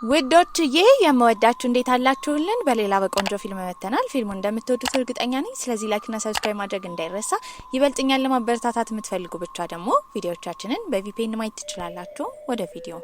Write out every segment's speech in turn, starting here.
ውዶችዬ የምወዳችሁ እንዴት አላችሁልን? በሌላ በቆንጆ ፊልም መተናል። ፊልሙን እንደምትወዱት እርግጠኛ ነኝ። ስለዚህ ላይክ እና ሰብስክራይብ ማድረግ እንዳይረሳ። ይበልጥኛል ለማበረታታት የምትፈልጉ ብቻ ደግሞ ቪዲዮዎቻችንን በቪፒኤን ማየት ትችላላችሁ። ወደ ቪዲዮ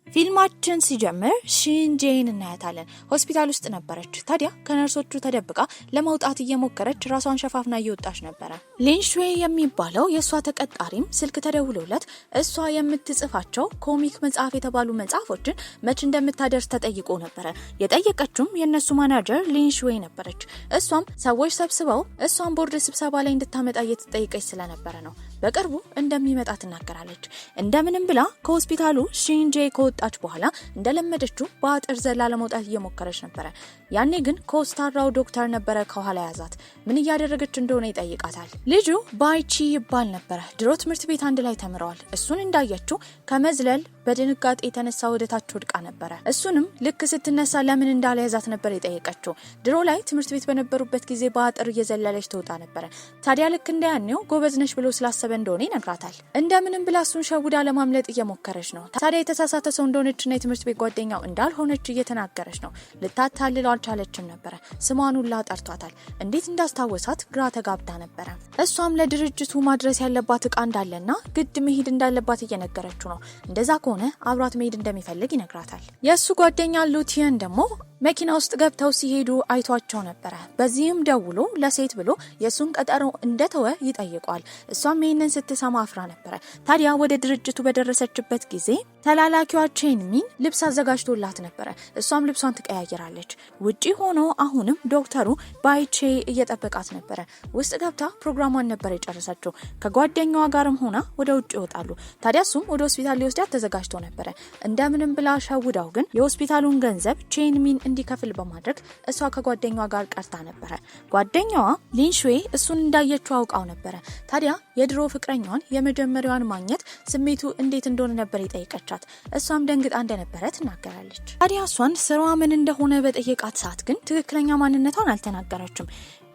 ፊልማችን ሲጀምር ሺንጄን እናያታለን። ሆስፒታል ውስጥ ነበረች። ታዲያ ከነርሶቹ ተደብቃ ለመውጣት እየሞከረች ራሷን ሸፋፍና እየወጣች ነበረ። ሊንሹዌ የሚባለው የእሷ ተቀጣሪም ስልክ ተደውሎለት እሷ የምትጽፋቸው ኮሚክ መጽሐፍ የተባሉ መጽሐፎችን መች እንደምታደርስ ተጠይቆ ነበረ። የጠየቀችውም የእነሱ ማናጀር ሊንሹዌ ነበረች። እሷም ሰዎች ሰብስበው እሷን ቦርድ ስብሰባ ላይ እንድታመጣ እየተጠየቀች ስለነበረ ነው። በቅርቡ እንደሚመጣ ትናገራለች። እንደምንም ብላ ከሆስፒታሉ ሺንጄ ከወጣች በኋላ እንደለመደችው በአጥር ዘላ ለመውጣት እየሞከረች ነበረ። ያኔ ግን ኮስታራው ዶክተር ነበረ ከኋላ ያዛት። ምን እያደረገች እንደሆነ ይጠይቃታል። ልጁ ባይቺ ይባል ነበረ። ድሮ ትምህርት ቤት አንድ ላይ ተምረዋል። እሱን እንዳየችው ከመዝለል በድንጋጤ የተነሳ ወደታች ወድቃ ነበረ። እሱንም ልክ ስትነሳ ለምን እንዳልያዛት ነበር የጠየቀችው። ድሮ ላይ ትምህርት ቤት በነበሩበት ጊዜ በአጥር እየዘለለች ትወጣ ነበረ። ታዲያ ልክ እንደያኔው ጎበዝ ነሽ ብሎ ስላሰበ እንደሆነ ይነግራታል። እንደምንም ብላ እሱን ሸውዳ ለማምለጥ እየሞከረች ነው። ታዲያ የተሳሳተ ሰው እንደሆነችና የትምህርት ቤት ጓደኛው እንዳልሆነች እየተናገረች ነው። ልታታልለው አልቻለችም ነበረ። ስሟን ሁላ ጠርቷታል። እንዴት እንዳስታወሳት ግራ ተጋብታ ነበረ። እሷም ለድርጅቱ ማድረስ ያለባት እቃ እንዳለና ግድ መሄድ እንዳለባት እየነገረችው ነው። እንደዛ ከሆነ አብሯት መሄድ እንደሚፈልግ ይነግራታል። የእሱ ጓደኛ ሉቲየን ደግሞ መኪና ውስጥ ገብተው ሲሄዱ አይቷቸው ነበረ። በዚህም ደውሎ ለሴት ብሎ የሱን ቀጠሮ እንደተወ ይጠይቋል። እሷም ይሄንን ስትሰማ አፍራ ነበረ። ታዲያ ወደ ድርጅቱ በደረሰችበት ጊዜ ተላላኪዋ ቼንሚን ልብስ አዘጋጅቶላት ነበረ። እሷም ልብሷን ትቀያየራለች። ውጪ ሆኖ አሁንም ዶክተሩ ባይቼ እየጠበቃት ነበረ። ውስጥ ገብታ ፕሮግራሟን ነበር የጨረሰችው። ከጓደኛዋ ጋርም ሆና ወደ ውጭ ይወጣሉ። ታዲያ እሱም ወደ ሆስፒታል ሊወስዳት ተዘጋጅቶ ነበረ። እንደምንም ብላ ሸውዳው ግን የሆስፒታሉን ገንዘብ ቼንሚን እንዲከፍል በማድረግ እሷ ከጓደኛዋ ጋር ቀርታ ነበረ። ጓደኛዋ ሊንሹዌ እሱን እንዳየችው አውቃው ነበረ። ታዲያ የድሮ ፍቅረኛዋን የመጀመሪያዋን ማግኘት ስሜቱ እንዴት እንደሆነ ነበር የጠየቀቻት። እሷም ደንግጣ እንደነበረ ትናገራለች። ታዲያ እሷን ስራዋ ምን እንደሆነ በጠየቃት ሰዓት ግን ትክክለኛ ማንነቷን አልተናገረችም።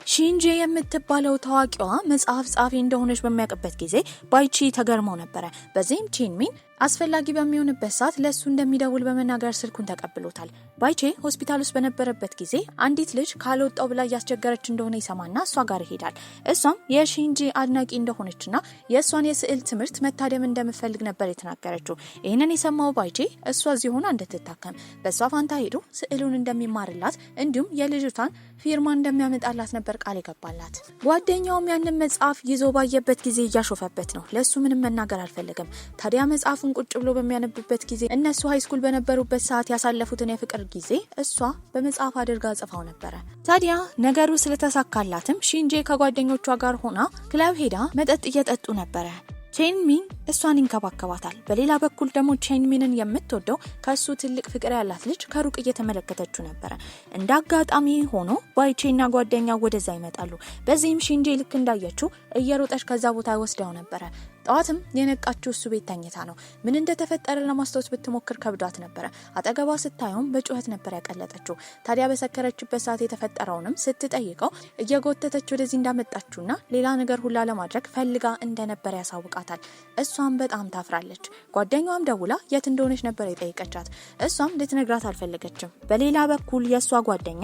ሺንጄ የምትባለው ታዋቂዋ መጽሐፍ ጻፊ እንደሆነች በሚያውቅበት ጊዜ ባይቺ ተገርመው ነበረ። በዚህም ቼንሚን አስፈላጊ በሚሆንበት ሰዓት ለሱ እንደሚደውል በመናገር ስልኩን ተቀብሎታል። ባይቼ ሆስፒታል ውስጥ በነበረበት ጊዜ አንዲት ልጅ ካልወጣው ብላ እያስቸገረች እንደሆነ ይሰማና እሷ ጋር ይሄዳል። እሷም የሺንጄ አድናቂ እንደሆነችና የእሷን የስዕል ትምህርት መታደም እንደምፈልግ ነበር የተናገረችው። ይህንን የሰማው ባይቼ እሷ እዚህ ሆና እንድትታከም በእሷ ፋንታ ሄዶ ስዕሉን እንደሚማርላት እንዲሁም የልጅቷን ፊርማ እንደሚያመጣላት ነበር ቃል ይገባላት። ጓደኛውም ያንን መጽሐፍ ይዞ ባየበት ጊዜ እያሾፈበት ነው። ለሱ ምንም መናገር አልፈለገም። ታዲያ መጽሐፉን ቁጭ ብሎ በሚያነብበት ጊዜ እነሱ ሃይስኩል በነበሩበት ሰዓት ያሳለፉትን የፍቅር ጊዜ እሷ በመጽሐፍ አድርጋ ጽፋው ነበረ። ታዲያ ነገሩ ስለተሳካላትም ሺንጄ ከጓደኞቿ ጋር ሆና ክለብ ሄዳ መጠጥ እየጠጡ ነበረ። ቼንሚን እሷን ይንከባከባታል። በሌላ በኩል ደግሞ ቼንሚንን የምትወደው ከሱ ትልቅ ፍቅር ያላት ልጅ ከሩቅ እየተመለከተችው ነበረ። እንደ አጋጣሚ ሆኖ ባይቼና ጓደኛው ወደዛ ይመጣሉ። በዚህም ሺንጄ ልክ እንዳየችው እየሮጠች ከዛ ቦታ ወስደው ነበረ። ጠዋትም የነቃችው እሱ ቤት ተኝታ ነው። ምን እንደተፈጠረ ለማስታወስ ብትሞክር ከብዷት ነበረ። አጠገቧ ስታየውም በጩኸት ነበር ያቀለጠችው። ታዲያ በሰከረችበት ሰዓት የተፈጠረውንም ስትጠይቀው እየጎተተች ወደዚህ እንዳመጣችውና ሌላ ነገር ሁላ ለማድረግ ፈልጋ እንደነበር ያሳውቃታል። እሷም በጣም ታፍራለች። ጓደኛዋም ደውላ የት እንደሆነች ነበር የጠየቀቻት። እሷም ልትነግራት አልፈለገችም። በሌላ በኩል የእሷ ጓደኛ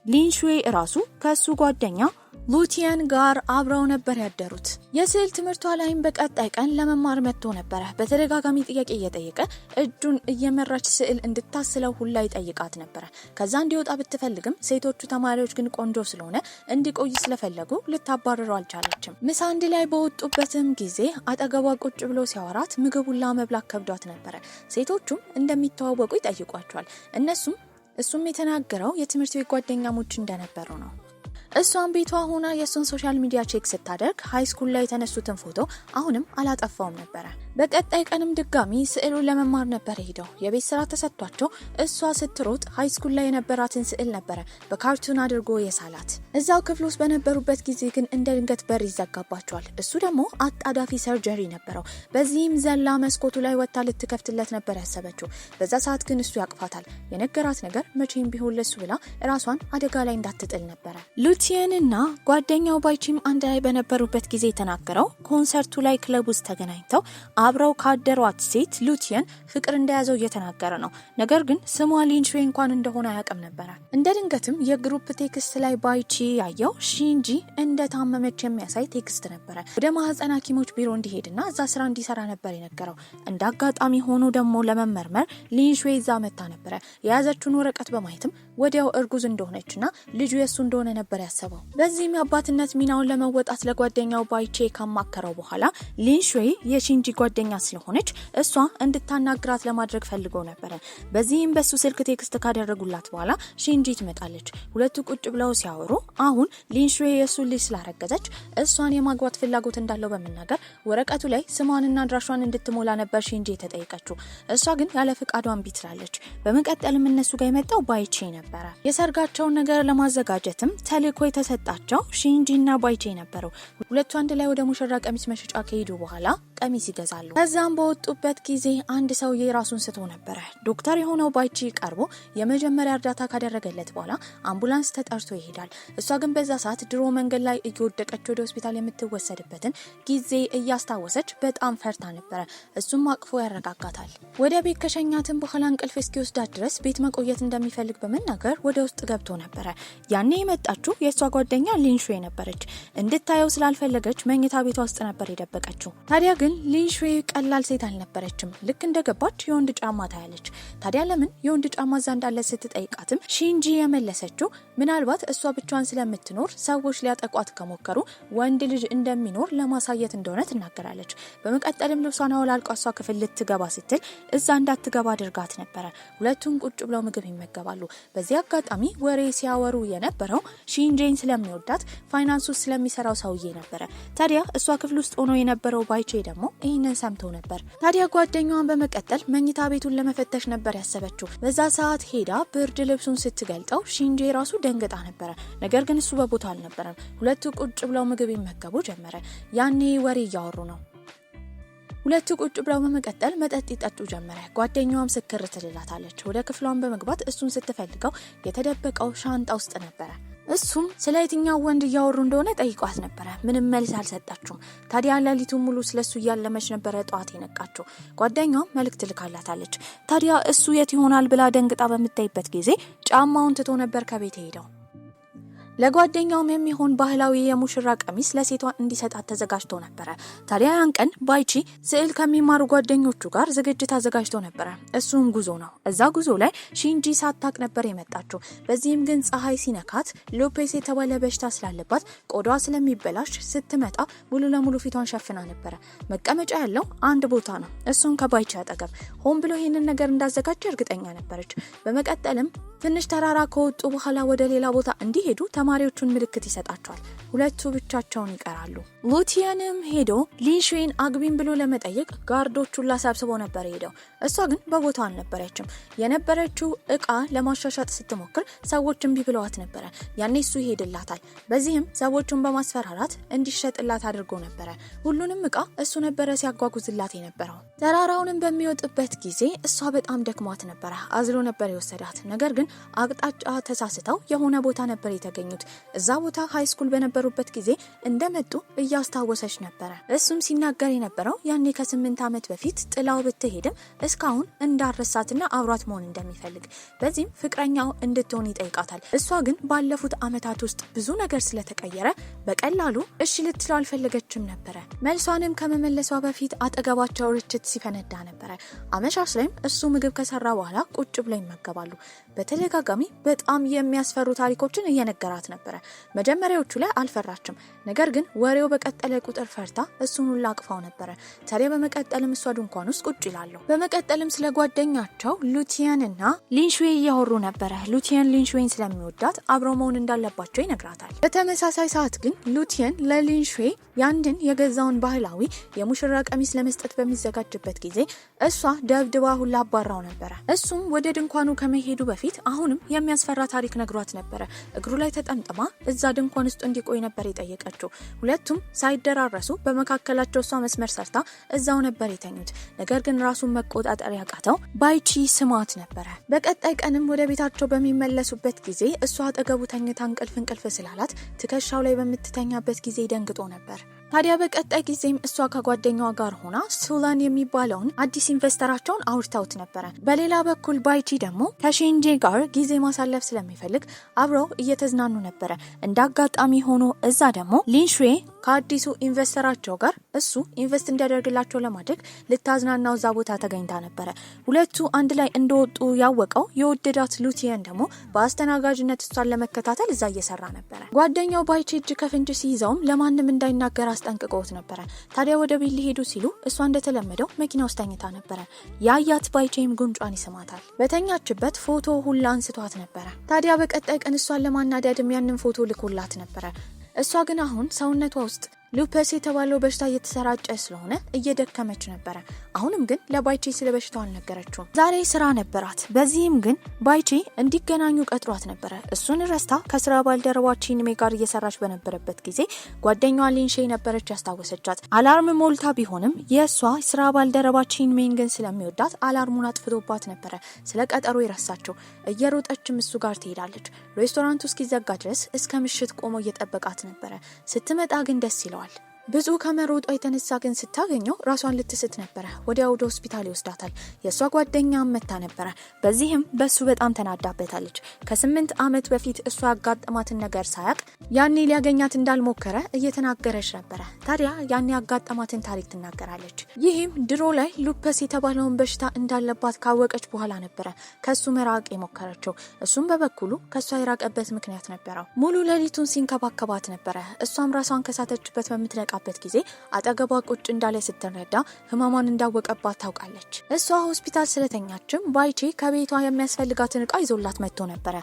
ሊንሹዌ እራሱ ከእሱ ጓደኛ ሉቲየን ጋር አብረው ነበር ያደሩት። የስዕል ትምህርቷ ላይም በቀጣይ ቀን ለመማር መጥቶ ነበረ። በተደጋጋሚ ጥያቄ እየጠየቀ እጁን እየመራች ስዕል እንድታስለው ሁላ ይጠይቃት ነበረ። ከዛ እንዲወጣ ብትፈልግም ሴቶቹ ተማሪዎች ግን ቆንጆ ስለሆነ እንዲቆይ ስለፈለጉ ልታባረረው አልቻለችም። ምሳ አንድ ላይ በወጡበትም ጊዜ አጠገቧ ቁጭ ብሎ ሲያወራት ምግብ ሁላ መብላት ከብዷት ነበረ። ሴቶቹም እንደሚተዋወቁ ይጠይቋቸዋል። እሱም የተናገረው የትምህርት ቤት ጓደኛሞች እንደነበሩ ነው። እሷን ቤቷ ሆና የሱን ሶሻል ሚዲያ ቼክ ስታደርግ ሃይስኩል ላይ የተነሱትን ፎቶ አሁንም አላጠፋውም ነበረ። በቀጣይ ቀንም ድጋሚ ስዕሉን ለመማር ነበር ሄደው የቤት ስራ ተሰጥቷቸው እሷ ስትሮጥ ሃይስኩል ላይ የነበራትን ስዕል ነበረ በካርቱን አድርጎ የሳላት። እዛው ክፍል ውስጥ በነበሩበት ጊዜ ግን እንደ ድንገት በር ይዘጋባቸዋል። እሱ ደግሞ አጣዳፊ ሰርጀሪ ነበረው። በዚህም ዘላ መስኮቱ ላይ ወጣ ልትከፍትለት ነበር ያሰበችው። በዛ ሰዓት ግን እሱ ያቅፋታል። የነገራት ነገር መቼም ቢሆን ለሱ ብላ ራሷን አደጋ ላይ እንዳትጥል ነበረ። ሉቲየንና ጓደኛው ባይቺም አንድ ላይ በነበሩበት ጊዜ የተናገረው ኮንሰርቱ ላይ ክለብ ውስጥ ተገናኝተው አብረው ካደሯት ሴት ሉቲየን ፍቅር እንደያዘው እየተናገረ ነው። ነገር ግን ስሟ ሊንሹዌ እንኳን እንደሆነ አያውቅም ነበር። እንደ ድንገትም የግሩፕ ቴክስት ላይ ባይቺ ያየው ሺንጂ እንደታመመች የሚያሳይ ቴክስት ነበር። ወደ ማህፀን ሐኪሞች ቢሮ እንዲሄድና እዛ ስራ እንዲሰራ ነበር የነገረው። እንደ አጋጣሚ ሆኖ ደግሞ ለመመርመር ሊንሹዌ እዛ መታ ነበር። የያዘችውን ወረቀት በማየትም ወዲያው እርጉዝ እንደሆነችና ልጁ የሱ እንደሆነ ነበር ያሰበው። በዚህም የአባትነት ሚናውን ለመወጣት ለጓደኛው ባይቺ ካማከረው በኋላ ሊንሹዌ የሺንጂ ጓደኛ ስለሆነች እሷ እንድታናግራት ለማድረግ ፈልጎ ነበር። በዚህም በሱ ስልክ ቴክስት ካደረጉላት በኋላ ሺንጂ ትመጣለች። ሁለቱ ቁጭ ብለው ሲያወሩ አሁን ሊንሹዌ የሱ ልጅ ስላረገዘች እሷን የማግባት ፍላጎት እንዳለው በመናገር ወረቀቱ ላይ ስሟንና አድራሿን እንድትሞላ ነበር ሺንጂ የተጠየቀችው። እሷ ግን ያለ ፍቃዷ እምቢ ትላለች። በመቀጠልም እነሱ ጋር የመጣው ባይቺ ነበር። የሰርጋቸውን ነገር ለማዘጋጀትም ተልእኮ የተሰጣቸው ሺንጂና ባይቺ ነበሩ። ሁለቱ አንድ ላይ ወደ ሙሽራ ቀሚስ መሸጫ ከሄዱ በኋላ ቀሚስ ይገዛሉ። ከዛም በወጡበት ጊዜ አንድ ሰውዬ ራሱን ስቶ ነበር። ዶክተር የሆነው ባይቺ ቀርቦ የመጀመሪያ እርዳታ ካደረገለት በኋላ አምቡላንስ ተጠርቶ ይሄዳል። እሷ ግን በዛ ሰዓት ድሮ መንገድ ላይ እየወደቀች ወደ ሆስፒታል የምትወሰድበትን ጊዜ እያስታወሰች በጣም ፈርታ ነበር። እሱም አቅፎ ያረጋጋታል። ወደ ቤት ከሸኛትን በኋላ እንቅልፍ እስኪወስዳት ድረስ ቤት መቆየት እንደሚፈልግ በመናገር ወደ ውስጥ ገብቶ ነበር። ያኔ የመጣችው የእሷ ጓደኛ ሊንሹዌ ነበረች። እንድታየው ስላልፈለገች መኝታ ቤቷ ውስጥ ነበር የደበቀችው። ታዲያ ግን ሊንሹዌ ቀላል ሴት አልነበረችም። ልክ እንደገባች የወንድ ጫማ ታያለች። ታዲያ ለምን የወንድ ጫማ እዛ እንዳለ ስትጠይቃትም ሺንጂ የመለሰችው ምናልባት እሷ ብቻዋን ስለምትኖር ሰዎች ሊያጠቋት ከሞከሩ ወንድ ልጅ እንደሚኖር ለማሳየት እንደሆነ ትናገራለች። በመቀጠልም ልብሷን አውላልቃ እሷ ክፍል ልትገባ ስትል እዛ እንዳትገባ አድርጋት ነበረ። ሁለቱም ቁጭ ብለው ምግብ ይመገባሉ። በዚህ አጋጣሚ ወሬ ሲያወሩ የነበረው ሺንጂን ስለሚወዳት ፋይናንስ ውስጥ ስለሚሰራው ሰውዬ ነበረ። ታዲያ እሷ ክፍል ውስጥ ሆኖ የነበረው ባይቺ ደግሞ ይህንን ሰምቶ ነበር። ታዲያ ጓደኛዋን በመቀጠል መኝታ ቤቱን ለመፈተሽ ነበር ያሰበችው። በዛ ሰዓት ሄዳ ብርድ ልብሱን ስትገልጠው ሺንጂ ራሱ ደንግጣ ነበረ። ነገር ግን እሱ በቦታው አልነበረም። ሁለቱ ቁጭ ብለው ምግብ ይመገቡ ጀመረ። ያኔ ወሬ እያወሩ ነው። ሁለቱ ቁጭ ብለው በመቀጠል መጠጥ ይጠጡ ጀመረ። ጓደኛዋም ስክር ትልላታለች። ወደ ክፍሏን በመግባት እሱን ስትፈልገው የተደበቀው ሻንጣ ውስጥ ነበረ። እሱም ስለ የትኛው ወንድ እያወሩ እንደሆነ ጠይቋት ነበረ። ምንም መልስ አልሰጣችውም። ታዲያ ሌሊቱን ሙሉ ስለሱ እያለመች ነበረ ጠዋት የነቃችው። ጓደኛውም መልእክት ልካላታለች። ታዲያ እሱ የት ይሆናል ብላ ደንግጣ በምታይበት ጊዜ ጫማውን ትቶ ነበር ከቤት ሄደው። ለጓደኛውም የሚሆን ባህላዊ የሙሽራ ቀሚስ ለሴቷ እንዲሰጣት ተዘጋጅቶ ነበር። ታዲያ ያን ቀን ባይቺ ስዕል ከሚማሩ ጓደኞቹ ጋር ዝግጅት አዘጋጅቶ ነበር። እሱም ጉዞ ነው። እዛ ጉዞ ላይ ሺንጂ ሳታቅ ነበር የመጣችው። በዚህም ግን ፀሐይ ሲነካት ሎፔስ የተባለ በሽታ ስላለባት ቆዳዋ ስለሚበላሽ ስትመጣ ሙሉ ለሙሉ ፊቷን ሸፍና ነበር። መቀመጫ ያለው አንድ ቦታ ነው፣ እሱም ከባይቺ አጠገብ። ሆን ብሎ ይህንን ነገር እንዳዘጋጀ እርግጠኛ ነበረች። በመቀጠልም ትንሽ ተራራ ከወጡ በኋላ ወደ ሌላ ቦታ እንዲሄዱ ተማሪዎቹን ምልክት ይሰጣቸዋል። ሁለቱ ብቻቸውን ይቀራሉ። ሉቲየንም ሄዶ ሊንሹዌን አግቢን ብሎ ለመጠየቅ ጋርዶቹን ላሰብስቦ ነበር ሄደው። እሷ ግን በቦታው አልነበረችም። የነበረችው እቃ ለማሻሻጥ ስትሞክር ሰዎች እምቢ ብለዋት ነበረ። ያኔ እሱ ይሄድላታል። በዚህም ሰዎቹን በማስፈራራት እንዲሸጥላት አድርጎ ነበረ። ሁሉንም እቃ እሱ ነበረ ሲያጓጉዝላት የነበረው። ተራራውንም በሚወጥበት ጊዜ እሷ በጣም ደክሟት ነበረ። አዝሎ ነበር የወሰዳት። ነገር ግን አቅጣጫ ተሳስተው የሆነ ቦታ ነበር የተገኙት። እዛ ቦታ ሃይ ስኩል በነበሩበት ጊዜ እንደመጡ እያስታወሰች ነበረ። እሱም ሲናገር የነበረው ያኔ ከ8 ዓመት በፊት ጥላው ብትሄድም እስካሁን እንዳረሳትና አብሯት መሆን እንደሚፈልግ፣ በዚህም ፍቅረኛው እንድትሆን ይጠይቃታል። እሷ ግን ባለፉት ዓመታት ውስጥ ብዙ ነገር ስለተቀየረ በቀላሉ እሺ ልትለው አልፈለገችም ነበረ። መልሷንም ከመመለሷ በፊት አጠገባቸው ርችት ሲፈነዳ ነበረ። አመሻሽ ላይም እሱ ምግብ ከሰራ በኋላ ቁጭ ብለው ይመገባሉ። በተደጋጋሚ በጣም የሚያስፈሩ ታሪኮችን እየነገራት ነበረ። መጀመሪያዎቹ ላይ አልፈራችም። ነገር ግን ወሬው በቀጠለ ቁጥር ፈርታ እሱን ሁላ አቅፋው ነበረ። ታዲያ በመቀጠልም እሷ ድንኳን ውስጥ ቁጭ ይላሉ። በመቀጠልም ስለ ጓደኛቸው ሉቲየንና ሊንሹዌ እያወሩ ነበረ። ሉቲየን ሊንሹዌን ስለሚወዳት አብረው መሆን እንዳለባቸው ይነግራታል። በተመሳሳይ ሰዓት ግን ሉቲየን ለሊንሹዌ ያንድን የገዛውን ባህላዊ የሙሽራ ቀሚስ ለመስጠት በሚዘጋጅበት ጊዜ እሷ ደብድባ ሁላ አባራው ነበረ። እሱም ወደ ድንኳኑ ከመሄዱ በፊት አሁንም የሚያስፈራ ታሪክ ነግሯት ነበረ። እግሩ ላይ ተጠምጥማ እዛ ድንኳን ውስጥ እንዲቆይ ነበር የጠየቀችው። ሁለቱም ሳይደራረሱ በመካከላቸው እሷ መስመር ሰርታ እዛው ነበር የተኙት። ነገር ግን ራሱን መቆጣጠር ያቃተው ባይቺ ስማት ነበረ። በቀጣይ ቀንም ወደ ቤታቸው በሚመለሱበት ጊዜ እሷ አጠገቡ ተኝታ እንቅልፍ ስላላት ትከሻው ላይ በምትተኛበት ጊዜ ደንግጦ ነበር። ታዲያ በቀጣይ ጊዜም እሷ ከጓደኛዋ ጋር ሆና ሱላን የሚባለውን አዲስ ኢንቨስተራቸውን አውርተውት ነበረ። በሌላ በኩል ባይቺ ደግሞ ከሺንጄ ጋር ጊዜ ማሳለፍ ስለሚፈልግ አብረው እየተዝናኑ ነበረ። እንዳጋጣሚ ሆኖ እዛ ደግሞ ሊንሹዌ ከአዲሱ ኢንቨስተራቸው ጋር እሱ ኢንቨስት እንዲያደርግላቸው ለማድረግ ልታዝናናው እዛ ቦታ ተገኝታ ነበረ። ሁለቱ አንድ ላይ እንደወጡ ያወቀው የወደዳት ሉቲየን ደግሞ በአስተናጋጅነት እሷን ለመከታተል እዛ እየሰራ ነበረ። ጓደኛው ባይቺ እጅ ከፍንጅ ሲይዘውም ለማንም እንዳይናገር አስጠንቅቆት ነበረ። ታዲያ ወደ ቤት ሊሄዱ ሲሉ እሷ እንደተለመደው መኪና ውስጥ ተኝታ ነበረ። ያያት ባይቺም ጉንጯን ይስማታል። በተኛችበት ፎቶ ሁላ አንስቷት ነበረ። ታዲያ በቀጣይ ቀን እሷን ለማናደድም ያንን ፎቶ ልኮላት ነበረ። እሷ ግን አሁን ሰውነቷ ውስጥ ሉፐስ የተባለው በሽታ እየተሰራጨ ስለሆነ እየደከመች ነበረ። አሁንም ግን ለባይቺ ስለ በሽታው አልነገረችውም። ዛሬ ስራ ነበራት። በዚህም ግን ባይቺ እንዲገናኙ ቀጥሯት ነበረ። እሱን ረስታ ከስራ ባልደረባ ቺንሜ ጋር እየሰራች በነበረበት ጊዜ ጓደኛዋ ሊንሼ ነበረች ያስታወሰቻት። አላርም ሞልታ ቢሆንም የእሷ ስራ ባልደረባ ቺንሜን ግን ስለሚወዳት አላርሙን አጥፍቶባት ነበረ ስለ ቀጠሮ የረሳቸው። እየሮጠችም እሱ ጋር ትሄዳለች። ሬስቶራንቱ እስኪዘጋ ድረስ እስከ ምሽት ቆሞ እየጠበቃት ነበረ። ስትመጣ ግን ደስ ይለዋል። ብዙ ከመሮጧ የተነሳ ግን ስታገኘው ራሷን ልትስት ነበረ። ወዲያ ወደ ሆስፒታል ይወስዳታል። የእሷ ጓደኛ መታ ነበረ። በዚህም በሱ በጣም ተናዳበታለች። ከ8 ዓመት በፊት እሷ ያጋጠማትን ነገር ሳያቅ ያኔ ሊያገኛት እንዳልሞከረ እየተናገረች ነበረ። ታዲያ ያኔ ያጋጠማትን ታሪክ ትናገራለች። ይህም ድሮ ላይ ሉፐስ የተባለውን በሽታ እንዳለባት ካወቀች በኋላ ነበረ ከሱ መራቅ የሞከረችው። እሱም በበኩሉ ከሷ የራቀበት ምክንያት ነበረው። ሙሉ ሌሊቱን ሲንከባከባት ነበረ። እሷም ራሷን ከሳተችበት በምትነቃ ጊዜ አጠገቧ ቁጭ እንዳለ ስትረዳ ህመሟን እንዳወቀባት ታውቃለች። እሷ ሆስፒታል ስለተኛችም ባይቺ ከቤቷ የሚያስፈልጋትን እቃ ይዞላት መጥቶ ነበረ።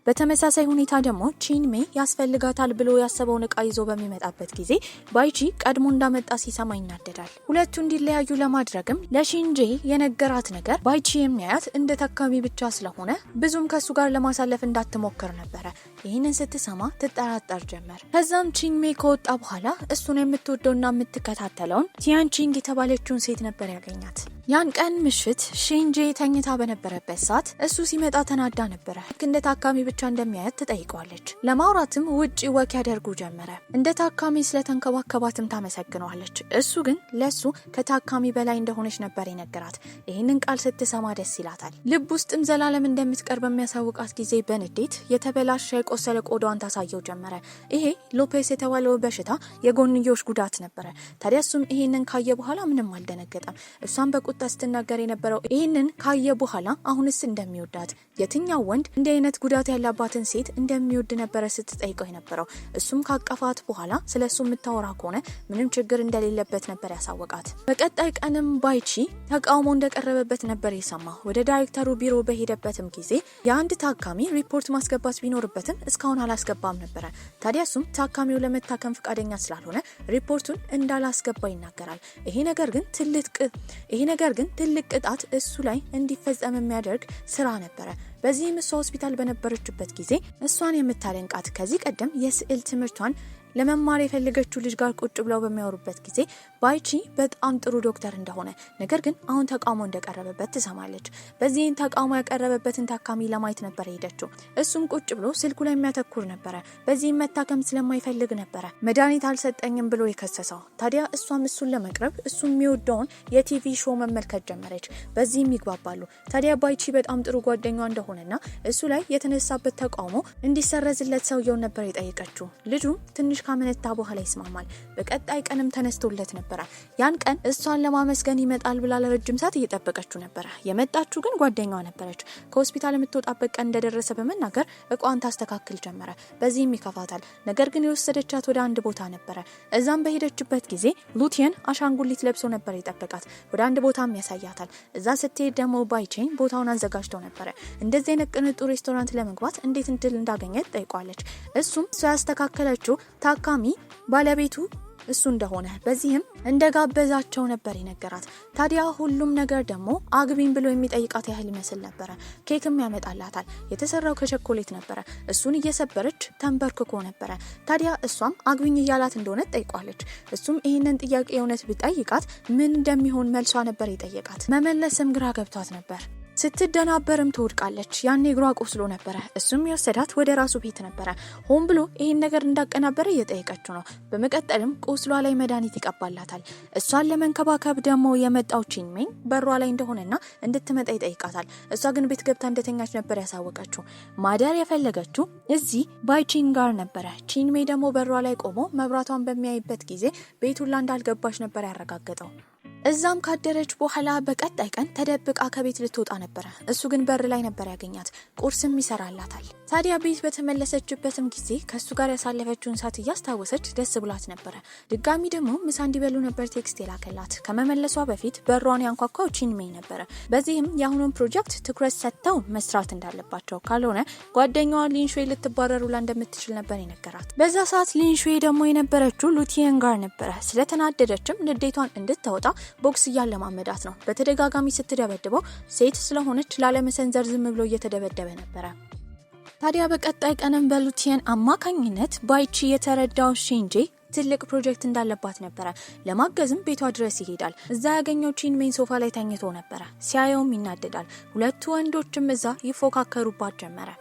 በተመሳሳይ ሁኔታ ደግሞ ቺንሜ ያስፈልጋታል ብሎ ያሰበውን እቃ ይዞ በሚመጣበት ጊዜ ባይቺ ቀድሞ እንዳመጣ ሲሰማ ይናደዳል። ሁለቱ እንዲለያዩ ለማድረግም ለሺንጄ የነገራት ነገር ባይቺ የሚያያት እንደ ታካሚ ብቻ ስለሆነ ብዙም ከሱ ጋር ለማሳለፍ እንዳትሞክር ነበረ። ይህንን ስትሰማ ትጠራጠር ጀመር። ከዛም ቺንሜ ከወጣ በኋላ እሱን የምትወደውና የምትከታተለውን ቲያንቺንግ የተባለችውን ሴት ነበር ያገኛት። ያን ቀን ምሽት ሺንጄ ተኝታ በነበረበት ሰዓት እሱ ሲመጣ ተናዳ ነበረ። ልክ እንደ ታካሚ ብቻ እንደሚያያት ትጠይቀዋለች። ለማውራትም ውጪ ወክ ያደርጉ ጀመረ። እንደ ታካሚ ስለተንከባከባትም ታመሰግነዋለች። እሱ ግን ለሱ ከታካሚ በላይ እንደሆነች ነበር የነገራት። ይህንን ቃል ስትሰማ ደስ ይላታል። ልብ ውስጥም ዘላለም እንደምትቀር በሚያሳውቃት ጊዜ በንዴት የተበላሸ የቆሰለ ቆዳዋን ታሳየው ጀመረ። ይሄ ሉፐስ የተባለው በሽታ የጎንዮሽ ጉዳት ነበረ። ታዲያ እሱም ይህንን ካየ በኋላ ምንም አልደነገጠም። እሷም በቁጣ ስትናገር የነበረው ይህንን ካየ በኋላ አሁንስ እንደሚወዳት የትኛው ወንድ እንዲህ አይነት ጉዳት ያለባትን ሴት እንደሚወድ ነበረ ስትጠይቀው የነበረው። እሱም ካቀፋት በኋላ ስለሱ የምታወራ ከሆነ ምንም ችግር እንደሌለበት ነበር ያሳወቃት። በቀጣይ ቀንም ባይቺ ተቃውሞ እንደቀረበበት ነበር የሰማው። ወደ ዳይሬክተሩ ቢሮ በሄደበትም ጊዜ የአንድ ታካሚ ሪፖርት ማስገባት ቢኖርበትም እስካሁን አላስገባም ነበረ። ታዲያ እሱም ታካሚው ለመታከም ፈቃደኛ ስላልሆነ ሪፖርቱን እንዳላስገባ ይናገራል። ይሄ ነገር ግን ትልቅ ቅጣት እሱ ላይ እንዲፈጸም የሚያደርግ ስራ ነበረ። በዚህም እሷ ሆስፒታል በነበረችበት ጊዜ እሷን የምታደንቃት ከዚህ ቀደም የስዕል ትምህርቷን ለመማር የፈለገችው ልጅ ጋር ቁጭ ብለው በሚያወሩበት ጊዜ ባይቺ በጣም ጥሩ ዶክተር እንደሆነ ነገር ግን አሁን ተቃውሞ እንደቀረበበት ትሰማለች። በዚህን ተቃውሞ ያቀረበበትን ታካሚ ለማየት ነበር ሄደችው። እሱም ቁጭ ብሎ ስልኩ ላይ የሚያተኩር ነበረ። በዚህም መታከም ስለማይፈልግ ነበረ መድኃኒት አልሰጠኝም ብሎ የከሰሰው። ታዲያ እሷም እሱን ለመቅረብ እሱ የሚወደውን የቲቪ ሾው መመልከት ጀመረች። በዚህም ይግባባሉ። ታዲያ ባይቺ በጣም ጥሩ ጓደኛዋ እንደሆነና እሱ ላይ የተነሳበት ተቃውሞ እንዲሰረዝለት ሰውየውን ነበር የጠየቀችው። ልጁም ትንሽ ካመነታ በኋላ ይስማማል። በቀጣይ ቀንም ተነስቶለት ነበረ። ያን ቀን እሷን ለማመስገን ይመጣል ብላ ለረጅም ሰዓት እየጠበቀችው ነበረ። የመጣችው ግን ጓደኛዋ ነበረች። ከሆስፒታል የምትወጣበት ቀን እንደደረሰ በመናገር እቋን ታስተካክል ጀመረ። በዚህም ይከፋታል። ነገር ግን የወሰደቻት ወደ አንድ ቦታ ነበረ። እዛም በሄደችበት ጊዜ ሉቲየን አሻንጉሊት ለብሶ ነበር የጠበቃት። ወደ አንድ ቦታም ያሳያታል። እዛ ስትሄድ ደግሞ ባይቺን ቦታውን አዘጋጅተው ነበረ። እንደዚህ አይነት ቅንጡ ሬስቶራንት ለመግባት እንዴት እድል እንዳገኘት ጠይቋለች። እሱም እሷ ያስተካከለችው ታካሚ ባለቤቱ እሱ እንደሆነ በዚህም እንደጋበዛቸው ነበር የነገራት። ታዲያ ሁሉም ነገር ደግሞ አግቢኝ ብሎ የሚጠይቃት ያህል ይመስል ነበረ። ኬክም ያመጣላታል። የተሰራው ከቸኮሌት ነበረ። እሱን እየሰበረች ተንበርክኮ ነበረ። ታዲያ እሷም አግቢኝ እያላት እንደሆነ ጠይቋለች። እሱም ይህንን ጥያቄ የእውነት ቢጠይቃት ምን እንደሚሆን መልሷ ነበር የጠየቃት። መመለስም ግራ ገብቷት ነበር። ስትደናበርም ትወድቃለች። ያኔ እግሯ ቆስሎ ነበር። እሱም የወሰዳት ወደ ራሱ ቤት ነበር። ሆን ብሎ ይሄን ነገር እንዳቀናበረ እየጠየቀችው ነው። በመቀጠልም ቆስሏ ላይ መድኃኒት ይቀባላታል። እሷን ለመንከባከብ ደግሞ የመጣው ቺንሜን በሯ ላይ እንደሆነና እንድትመጣ ይጠይቃታል። እሷ ግን ቤት ገብታ እንደተኛች ነበር ያሳወቀችው። ማደር የፈለገችው እዚህ ባይቺን ጋር ነበር። ቺንሜ ደግሞ በሯ ላይ ቆሞ መብራቷን በሚያይበት ጊዜ ቤቱላ እንዳልገባች ነበር ያረጋገጠው። እዛም ካደረች በኋላ በቀጣይ ቀን ተደብቃ ከቤት ልትወጣ ነበር። እሱ ግን በር ላይ ነበር ያገኛት። ቁርስም ይሰራላታል። ታዲያ ቤት በተመለሰችበትም ጊዜ ከሱ ጋር ያሳለፈችውን ሰዓት እያስታወሰች ደስ ብሏት ነበር። ድጋሚ ደግሞ ምሳ እንዲበሉ ነበር ቴክስት የላከላት። ከመመለሷ በፊት በሯን ያንኳኳው ቺንሜይ ነበር። በዚህም የአሁኑን ፕሮጀክት ትኩረት ሰጥተው መስራት እንዳለባቸው፣ ካልሆነ ጓደኛዋ ሊንሹዌ ልትባረሩላ እንደምትችል ነበር የነገራት። በዛ ሰዓት ሊንሹዌ ደግሞ የነበረችው ሉቲየን ጋር ነበር። ስለተናደደችም ንዴቷን እንድታወጣ ቦክስ እያለማመዳት ነው። በተደጋጋሚ ስትደበድበው ሴት ስለሆነች ላለመሰንዘር ዝም ብሎ እየተደበደበ ነበረ። ታዲያ በቀጣይ ቀንም በሉቲየን አማካኝነት ባይቺ የተረዳው ሺንጄ ትልቅ ፕሮጀክት እንዳለባት ነበረ። ለማገዝም ቤቷ ድረስ ይሄዳል። እዛ ያገኘው ቺንሜን ሶፋ ላይ ተኝቶ ነበረ። ሲያየውም ይናደዳል። ሁለቱ ወንዶችም እዛ ይፎካከሩባት ጀመረ።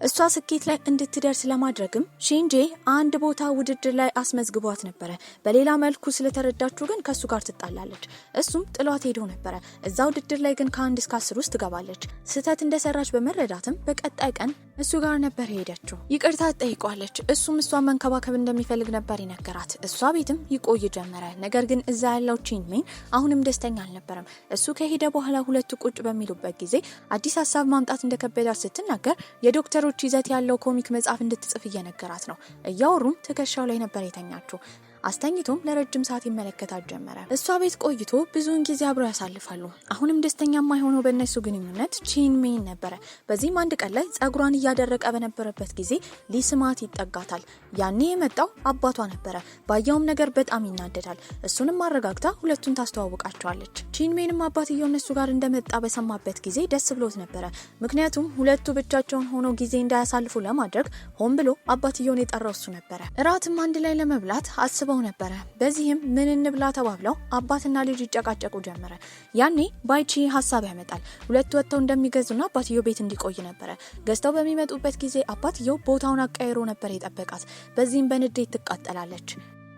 እሷ ስኬት ላይ እንድትደርስ ለማድረግም ሺንጄ አንድ ቦታ ውድድር ላይ አስመዝግቧት ነበረ። በሌላ መልኩ ስለተረዳችሁ ግን ከሱ ጋር ትጣላለች። እሱም ጥሏት ሄዶ ነበረ። እዛ ውድድር ላይ ግን ከ1 እስከ 10 ውስጥ ትገባለች። ስህተት እንደሰራች በመረዳትም በቀጣይ ቀን እሱ ጋር ነበር ሄደችው። ይቅርታ ጠይቋለች። እሱም እሷን መንከባከብ እንደሚፈልግ ነበር ይነገራት። እሷ ቤትም ይቆይ ጀመረ። ነገር ግን እዛ ያለው ቺንሜን አሁንም ደስተኛ አልነበረም። እሱ ከሄደ በኋላ ሁለቱ ቁጭ በሚሉበት ጊዜ አዲስ ሀሳብ ማምጣት እንደከበዳት ስትናገር የዶክተሩ ይዘት ያለው ኮሚክ መጽሐፍ እንድትጽፍ እየነገራት ነው። እያወሩም ትከሻው ላይ ነበር የተኛችው። አስተኝቶም ለረጅም ሰዓት ይመለከታት ጀመረ። እሷ ቤት ቆይቶ ብዙውን ጊዜ አብረው ያሳልፋሉ። አሁንም ደስተኛ የማይሆነው በእነሱ ግንኙነት ቺንሜን ነበረ። በዚህም አንድ ቀን ላይ ጸጉሯን እያደረቀ በነበረበት ጊዜ ሊስማት ይጠጋታል። ያኔ የመጣው አባቷ ነበረ። ባየውም ነገር በጣም ይናደዳል። እሱንም አረጋግታ ሁለቱን ታስተዋውቃቸዋለች። ቺንሜንም አባትየው እነሱ ጋር እንደመጣ በሰማበት ጊዜ ደስ ብሎት ነበረ። ምክንያቱም ሁለቱ ብቻቸውን ሆነው ጊዜ እንዳያሳልፉ ለማድረግ ሆን ብሎ አባትየውን የጠራው እሱ ነበረ። እራትም አንድ ላይ ለመብላት አስበው ነበረ። በዚህም ምን እንብላ ተባብለው አባትና ልጅ ይጨቃጨቁ ጀመረ። ያኔ ባይቺ ሀሳብ ያመጣል። ሁለቱ ወጥተው እንደሚገዙና አባትየው ቤት እንዲቆይ ነበረ። ገዝተው በሚመጡበት ጊዜ አባትየው ቦታውን አቀይሮ ነበር የጠበቃት። በዚህም በንዴት ትቃጠላለች።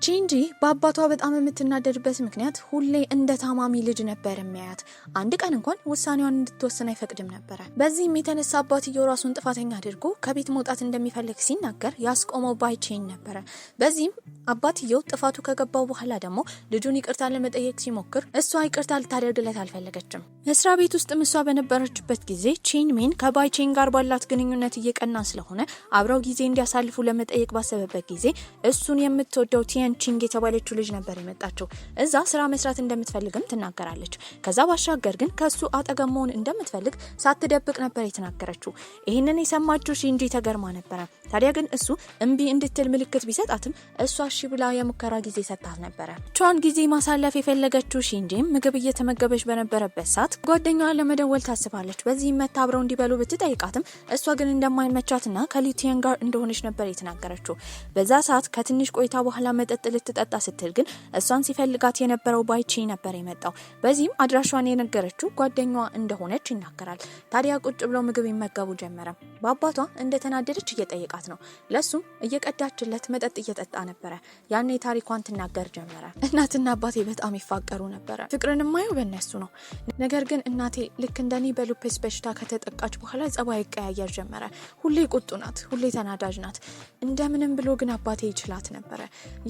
ቺንጂ በአባቷ በጣም የምትናደድበት ምክንያት ሁሌ እንደ ታማሚ ልጅ ነበር የሚያያት። አንድ ቀን እንኳን ውሳኔዋን እንድትወስን አይፈቅድም ነበረ። በዚህም የተነሳ አባትየው ራሱን ጥፋተኛ አድርጎ ከቤት መውጣት እንደሚፈልግ ሲናገር ያስቆመው ባይቺን ነበረ። በዚህም አባትየው ጥፋቱ ከገባው በኋላ ደግሞ ልጁን ይቅርታ ለመጠየቅ ሲሞክር እሷ ይቅርታ ልታደርግለት አልፈለገችም። እስራ ቤት ውስጥ እሷ በነበረችበት ጊዜ ቺንሜን ከባይቺን ጋር ባላት ግንኙነት እየቀና ስለሆነ አብረው ጊዜ እንዲያሳልፉ ለመጠየቅ ባሰበበት ጊዜ እሱን የምትወደው ቺንግ የተባለችው ልጅ ነበር የመጣችው። እዛ ስራ መስራት እንደምትፈልግም ትናገራለች። ከዛ ባሻገር ግን ከሱ አጠገብ መሆን እንደምትፈልግ ሳትደብቅ ነበር የተናገረችው። ይህንን የሰማችው ሺንጂ ተገርማ ነበረ። ታዲያ ግን እሱ እምቢ እንድትል ምልክት ቢሰጣትም እሷ እሺ ብላ የሙከራ ጊዜ ሰጣት ነበረ። ቿን ጊዜ ማሳለፍ የፈለገችው ሺንጂም ምግብ እየተመገበች በነበረበት ሰዓት ጓደኛዋን ለመደወል ታስባለች። በዚህም መታ አብረው እንዲበሉ ብትጠይቃትም እሷ ግን እንደማይመቻትና ከሉቲየን ጋር እንደሆነች ነበር የተናገረችው። በዛ ሰዓት ከትንሽ ቆይታ በኋላ መጠጥ ልትጠጣ ስትል ግን እሷን ሲፈልጋት የነበረው ባይቺ ነበር የመጣው። በዚህም አድራሿን የነገረችው ጓደኛዋ እንደሆነች ይናገራል። ታዲያ ቁጭ ብለው ምግብ ይመገቡ ጀመረ። በአባቷ እንደተናደደች እየጠየቃት ነው። ለሱም እየቀዳችለት መጠጥ እየጠጣ ነበረ። ያኔ ታሪኳን ትናገር ጀመረ። እናትና አባቴ በጣም ይፋቀሩ ነበረ። ፍቅርን የማየው በእነሱ ነው። ነገር ግን እናቴ ልክ እንደኔ በሉፔስ በሽታ ከተጠቃች በኋላ ጸባይ ይቀያየር ጀመረ። ሁሌ ቁጡ ናት፣ ሁሌ ተናዳጅ ናት። እንደምንም ብሎ ግን አባቴ ይችላት ነበረ።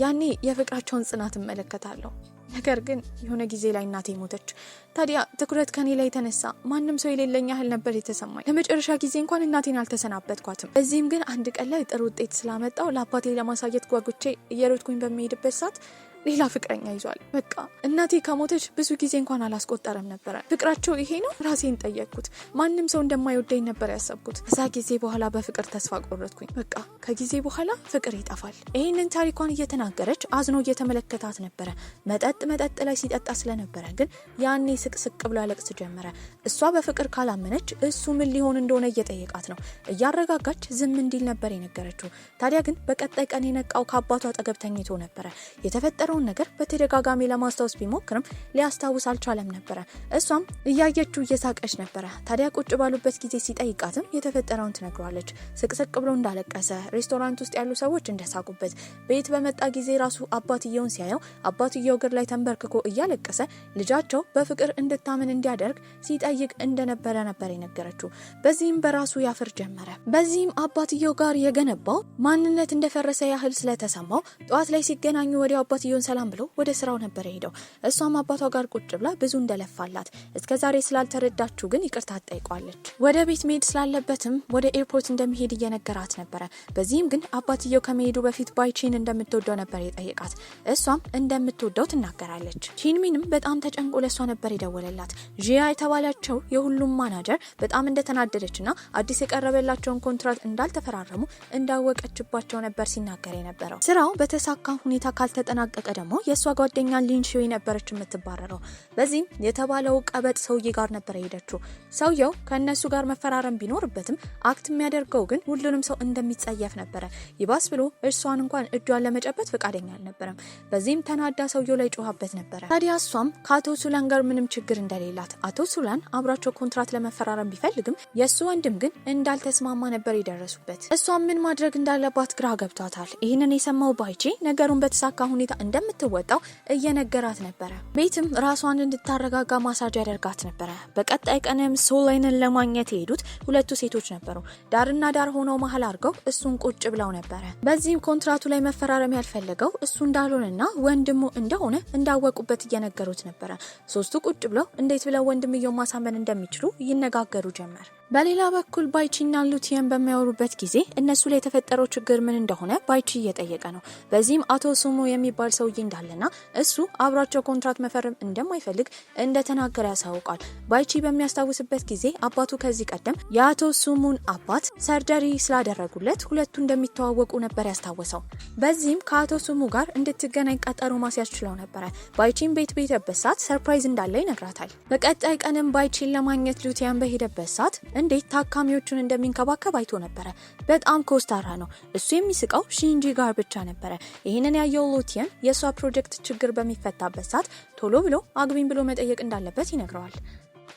ያኔ የፍቅራቸውን ጽናት እመለከታለሁ። ነገር ግን የሆነ ጊዜ ላይ እናቴ ሞተች። ታዲያ ትኩረት ከኔ ላይ ተነሳ። ማንም ሰው የሌለኝ ያህል ነበር የተሰማኝ። ለመጨረሻ ጊዜ እንኳን እናቴን አልተሰናበትኳትም። በዚህም ግን አንድ ቀን ላይ ጥሩ ውጤት ስላመጣው ለአባቴ ለማሳየት ጓጉቼ እየሮጥኩኝ በሚሄድበት ሰዓት ሌላ ፍቅረኛ ይዟል። በቃ እናቴ ከሞተች ብዙ ጊዜ እንኳን አላስቆጠረም ነበረ። ፍቅራቸው ይሄ ነው? ራሴን ጠየቅኩት። ማንም ሰው እንደማይወደኝ ነበር ያሰብኩት። ከዛ ጊዜ በኋላ በፍቅር ተስፋ ቆረጥኩኝ። በቃ ከጊዜ በኋላ ፍቅር ይጠፋል። ይሄንን ታሪኳን እየተናገረች አዝኖ እየተመለከታት ነበረ። መጠጥ ላይ ሲጠጣ ስለነበረ ግን ያኔ ስቅስቅ ብሎ ያለቅስ ጀመረ። እሷ በፍቅር ካላመነች እሱ ምን ሊሆን እንደሆነ እየጠየቃት ነው። እያረጋጋች ዝም እንዲል ነበር የነገረችው። ታዲያ ግን በቀጣይ ቀን የነቃው ከአባቱ አጠገብ ተኝቶ ነበረ። የተፈጠረው የተፈጠረውን ነገር በተደጋጋሚ ለማስታወስ ቢሞክርም ሊያስታውስ አልቻለም ነበር። እሷም እያየችው እየሳቀች ነበር። ታዲያ ቁጭ ባሉበት ጊዜ ሲጠይቃትም የተፈጠረውን ትነግሯለች። ስቅስቅ ብሎ እንዳለቀሰ፣ ሬስቶራንት ውስጥ ያሉ ሰዎች እንደሳቁበት፣ ቤት በመጣ ጊዜ ራሱ አባትየውን ሲያየው አባትየው እግር ላይ ተንበርክኮ እያለቀሰ ልጃቸው በፍቅር እንድታምን እንዲያደርግ ሲጠይቅ እንደነበረ ነበር የነገረችው። በዚህም በራሱ ያፍር ጀመረ። በዚህም አባትየው ጋር የገነባው ማንነት እንደፈረሰ ያህል ስለተሰማው ጠዋት ላይ ሲገናኙ ወዲያው አባትየውን ሰላም ብሎ ወደ ስራው ነበር ሄደው። እሷም አባቷ ጋር ቁጭ ብላ ብዙ እንደለፋላት እስከዛሬ ስላልተረዳችሁ ግን ይቅርታ ጠይቋለች። ወደ ቤት መሄድ ስላለበትም ወደ ኤርፖርት እንደሚሄድ እየነገራት ነበረ። በዚህም ግን አባትየው ከመሄዱ በፊት ባይቺን እንደምትወደው ነበር የጠየቃት። እሷም እንደምትወደው ትናገራለች። ቺንሚንም በጣም ተጨንቆ ለሷ ነበር የደወለላት። ጂያ የተባለችው የሁሉም ማናጀር በጣም እንደተናደደችና አዲስ የቀረበላቸውን ኮንትራት እንዳልተፈራረሙ እንዳወቀችባቸው ነበር ሲናገር የነበረው። ስራው በተሳካ ሁኔታ ካልተጠናቀቀ ደግሞ የሷ ጓደኛ ሊንሺው ነበረች የምትባረረው። በዚህም የተባለው ቀበጥ ሰውዬ ጋር ነበር የሄደችው። ሰውየው ከነሱ ጋር መፈራረም ቢኖርበትም አክት የሚያደርገው ግን ሁሉንም ሰው እንደሚጸየፍ ነበረ። ይባስ ብሎ እሷን እንኳን እጇን ለመጨበጥ ፈቃደኛ አልነበረም። በዚህም ተናዳ ሰውየው ላይ ጮሃበት ነበረ። ታዲያ እሷም ከአቶ ሱላን ጋር ምንም ችግር እንደሌላት፣ አቶ ሱላን አብራቸው ኮንትራት ለመፈራረም ቢፈልግም የሱ ወንድም ግን እንዳልተስማማ ነበር የደረሱበት። እሷም ምን ማድረግ እንዳለባት ግራ ገብቷታል። ይህንን የሰማው ባይቺ ነገሩን በተሳካ ሁኔታ እንደምትወጣው እየነገራት ነበረ። ቤትም ራሷን እንድታረጋጋ ማሳጅ ያደርጋት ነበረ። በቀጣይ ቀንም ሱላንን ለማግኘት የሄዱት ሁለቱ ሴቶች ነበሩ። ዳርና ዳር ሆነው መሀል አድርገው እሱን ቁጭ ብለው ነበረ። በዚህም ኮንትራቱ ላይ መፈራረም ያልፈለገው እሱ እንዳልሆነና ወንድሙ እንደሆነ እንዳወቁበት እየነገሩት ነበረ። ሶስቱ ቁጭ ብለው እንዴት ብለው ወንድምየው ማሳመን እንደሚችሉ ይነጋገሩ ጀመር። በሌላ በኩል ባይቺና ሉቲየን በሚያወሩበት ጊዜ እነሱ ላይ የተፈጠረው ችግር ምን እንደሆነ ባይቺ እየጠየቀ ነው። በዚህም አቶ ሱሙ የሚባል ሰውዬ እንዳለና እሱ አብራቸው ኮንትራት መፈረም እንደማይፈልግ እንደተናገረ ያሳውቃል። ባይቺ በሚያስታውስበት ጊዜ አባቱ ከዚህ ቀደም የአቶ ሱሙን አባት ሰርጀሪ ስላደረጉለት ሁለቱ እንደሚተዋወቁ ነበር ያስታወሰው። በዚህም ከአቶ ሱሙ ጋር እንድትገናኝ ቀጠሮ ማስያዝ ችለው ነበረ። ባይቺን ቤት በሄደበት ሰዓት ሰርፕራይዝ እንዳለ ይነግራታል። በቀጣይ ቀንም ባይቺን ለማግኘት ሉቲያን በሄደበት ሰዓት እንዴት ታካሚዎቹን እንደሚንከባከብ አይቶ ነበረ። በጣም ኮስታራ ነው። እሱ የሚስቀው ሺንጂ ጋር ብቻ ነበረ። ይህንን ያየው ሉቲያን የሷ ፕሮጀክት ችግር በሚፈታበት ሰዓት ቶሎ ብሎ አግቢን ብሎ መጠየቅ እንዳለበት ይነግረዋል።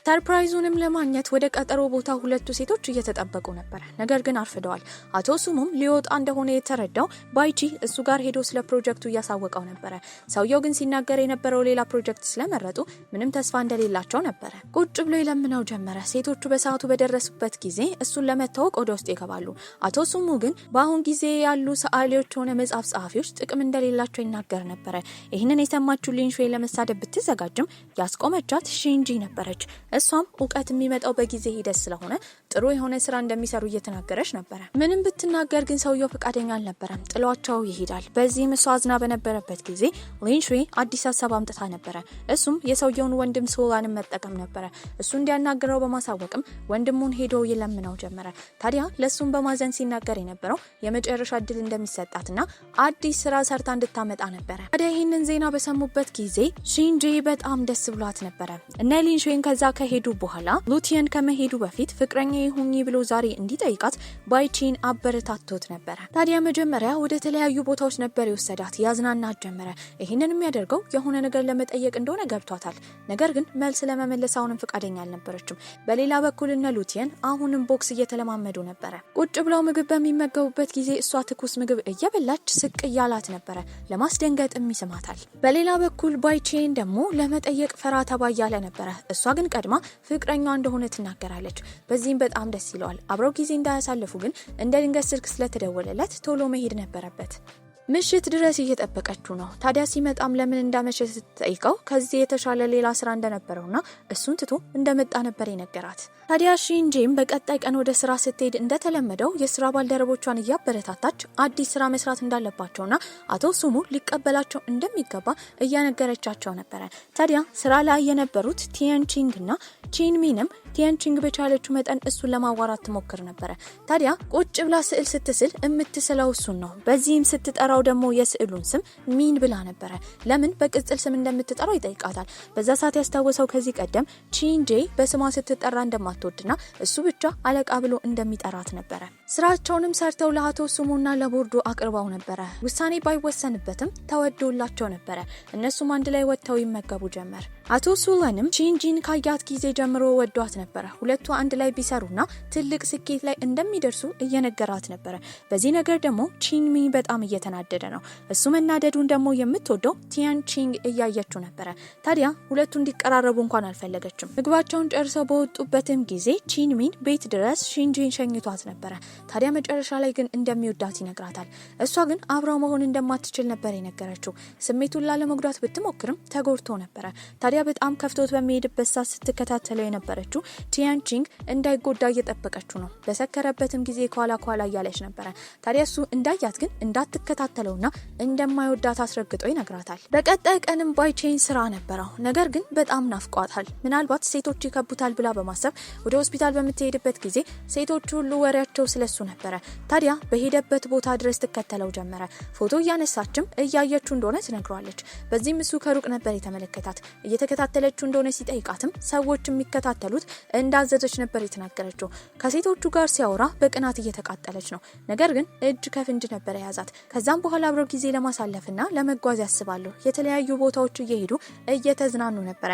ሰርፕራይዙንም ለማግኘት ወደ ቀጠሮ ቦታ ሁለቱ ሴቶች እየተጠበቁ ነበር። ነገር ግን አርፍደዋል። አቶ ሱሙም ሊወጣ እንደሆነ የተረዳው ባይቺ እሱ ጋር ሄዶ ስለ ፕሮጀክቱ እያሳወቀው ነበር። ሰውየው ግን ሲናገር የነበረው ሌላ ፕሮጀክት ስለመረጡ ምንም ተስፋ እንደሌላቸው ነበር። ቁጭ ብሎ ይለምነው ጀመረ። ሴቶቹ በሰዓቱ በደረሱበት ጊዜ እሱን ለመታወቅ ወደ ውስጥ ይገባሉ። አቶ ሱሙ ግን በአሁን ጊዜ ያሉ ሰዓሊዎች ሆነ መጽሐፍ ጸሐፊዎች ጥቅም እንደሌላቸው ይናገር ነበር። ይህንን የሰማችው ሊንሹዌ ለመሳደብ ብትዘጋጅም ያስቆመቻት ሺንጂ ነበረች። እሷም እውቀት የሚመጣው በጊዜ ሂደት ስለሆነ ጥሩ የሆነ ስራ እንደሚሰሩ እየተናገረች ነበር። ምንም ብትናገር ግን ሰውየው ፈቃደኛ አልነበረም። ጥሏቸው ይሄዳል። በዚህም እሷ አዝና በነበረበት ጊዜ ሊንሹዌ አዲስ ሀሳብ አምጥታ ነበረ። እሱም የሰውየውን ወንድም ሱላንን መጠቀም ነበረ። እሱ እንዲያናግረው በማሳወቅም ወንድሙን ሄዶ ይለምነው ጀመረ። ታዲያ ለሱም በማዘን ሲናገር የነበረው የመጨረሻ እድል እንደሚሰጣትና አዲስ ስራ ሰርታ እንድታመጣ ነበረ። ታዲያ ይህንን ዜና በሰሙበት ጊዜ ሺንጂ በጣም ደስ ብሏት ነበረ። እነ ሊንሹዌን ከዛ ከሄዱ በኋላ ሉቲየን ከመሄዱ በፊት ፍቅረኛ ይሁኝ ብሎ ዛሬ እንዲጠይቃት ባይቺን አበረታቶት ነበረ። ታዲያ መጀመሪያ ወደ ተለያዩ ቦታዎች ነበር የወሰዳት፣ ያዝናናት ጀመረ። ይህንን የሚያደርገው የሆነ ነገር ለመጠየቅ እንደሆነ ገብቷታል። ነገር ግን መልስ ለመመለስ አሁንም ፈቃደኛ አልነበረችም። በሌላ በኩል እነ ሉቲየን አሁንም ቦክስ እየተለማመዱ ነበረ። ቁጭ ብለው ምግብ በሚመገቡበት ጊዜ እሷ ትኩስ ምግብ እየበላች ስቅ እያላት ነበረ። ለማስደንገጥም ይስማታል። በሌላ በኩል ባይቺን ደግሞ ለመጠየቅ ፈራ ተባ እያለ ነበረ። እሷ ግን ቀድማ ፍቅረኛዋ እንደሆነ ትናገራለች። በዚህም በጣም ደስ ይለዋል። አብረው ጊዜ እንዳያሳልፉ ግን እንደ ድንገት ስልክ ስለተደወለለት ቶሎ መሄድ ነበረበት። ምሽት ድረስ እየጠበቀችው ነው። ታዲያ ሲመጣም ለምን እንዳመሸ ስትጠይቀው ከዚህ የተሻለ ሌላ ስራ እንደነበረውና እሱን ትቶ እንደመጣ ነበር የነገራት። ታዲያ ሺንጂም በቀጣይ ቀን ወደ ስራ ስትሄድ እንደተለመደው የስራ ባልደረቦቿን እያበረታታች አዲስ ስራ መስራት እንዳለባቸውና አቶ ሱሙ ሊቀበላቸው እንደሚገባ እያነገረቻቸው ነበረ። ታዲያ ስራ ላይ የነበሩት ቲያንቺንግና ቺንሚንም ቲያንቺንግ በቻለችው መጠን እሱን ለማዋራት ትሞክር ነበረ። ታዲያ ቁጭ ብላ ስዕል ስትስል የምትስለው እሱን ነው። በዚህም ስትጠራው ስትጠራው ደግሞ የስዕሉን ስም ሚን ብላ ነበር። ለምን በቅጽል ስም እንደምትጠራው ይጠይቃታል። በዛ ሰዓት ያስታወሰው ከዚህ ቀደም ቺንጄ በስሟ ስትጠራ እንደማትወድና እሱ ብቻ አለቃ ብሎ እንደሚጠራት ነበር። ስራቸውንም ሰርተው ለአቶ ሱሙና ለቦርዱ አቅርባው ነበር። ውሳኔ ባይወሰንበትም ተወዶላቸው ነበር። እነሱም አንድ ላይ ወጥተው ይመገቡ ጀመር። አቶ ሱለንም ቺንጂን ካያት ጊዜ ጀምሮ ወዷት ነበር። ሁለቱ አንድ ላይ ቢሰሩና ትልቅ ስኬት ላይ እንደሚደርሱ እየነገራት ነበር። በዚህ ነገር ደግሞ ቺንሚ በጣም እየተናደደ ነው። እሱ መናደዱን ደግሞ የምትወደው ቲያንቺንግ እያየችው ነበር። ታዲያ ሁለቱ እንዲቀራረቡ እንኳን አልፈለገችም። ምግባቸውን ጨርሰው በወጡበትም ጊዜ ቺንሚን ቤት ድረስ ሺንጂን ሸኝቷት ነበር። ታዲያ መጨረሻ ላይ ግን እንደሚወዳት ይነግራታል። እሷ ግን አብራው መሆን እንደማትችል ነበር የነገረችው። ስሜቱን ላለመጉዳት ብትሞክርም ተጎድቶ ነበር። ታዲያ በጣም ከፍቶት በሚሄድበት ሰዓት ስትከታተለው የነበረችው ቲያንቺንግ እንዳይጎዳ እየጠበቀችው ነው። በሰከረበትም ጊዜ ኳላ እያለች ነበር። ታዲያ እሱ እንዳያት ግን እንዳትከታተለውና እንደማይወዳት አስረግጦ ይነግራታል። በቀጣይ ቀንም ባይቼን ስራ ነበረው። ነገር ግን በጣም ናፍቋታል። ምናልባት ሴቶች ይከቡታል ብላ በማሰብ ወደ ሆስፒታል በምትሄድበት ጊዜ ሴቶች ሁሉ ወሬያቸው ስለሱ ነበር። ታዲያ በሄደበት ቦታ ድረስ ትከተለው ጀመረ። ፎቶ እያነሳችም እያየችው እንደሆነ ትነግሯለች። በዚህም እሱ ከሩቅ ነበር የተመለከታት። እየተከታተለችው እንደሆነ ሲጠይቃትም ሰዎች የሚከታተሉት እንዳዘዘች ነበር የተናገረችው። ከሴቶቹ ጋር ሲያወራ በቅናት እየተቃጠለች ነው። ነገር ግን እጅ ከፍንጅ ነበር የያዛት። ከዛም በኋላ አብረው ጊዜ ለማሳለፍና ለመጓዝ ያስባሉ። የተለያዩ ቦታዎች እየሄዱ እየተዝናኑ ነበር።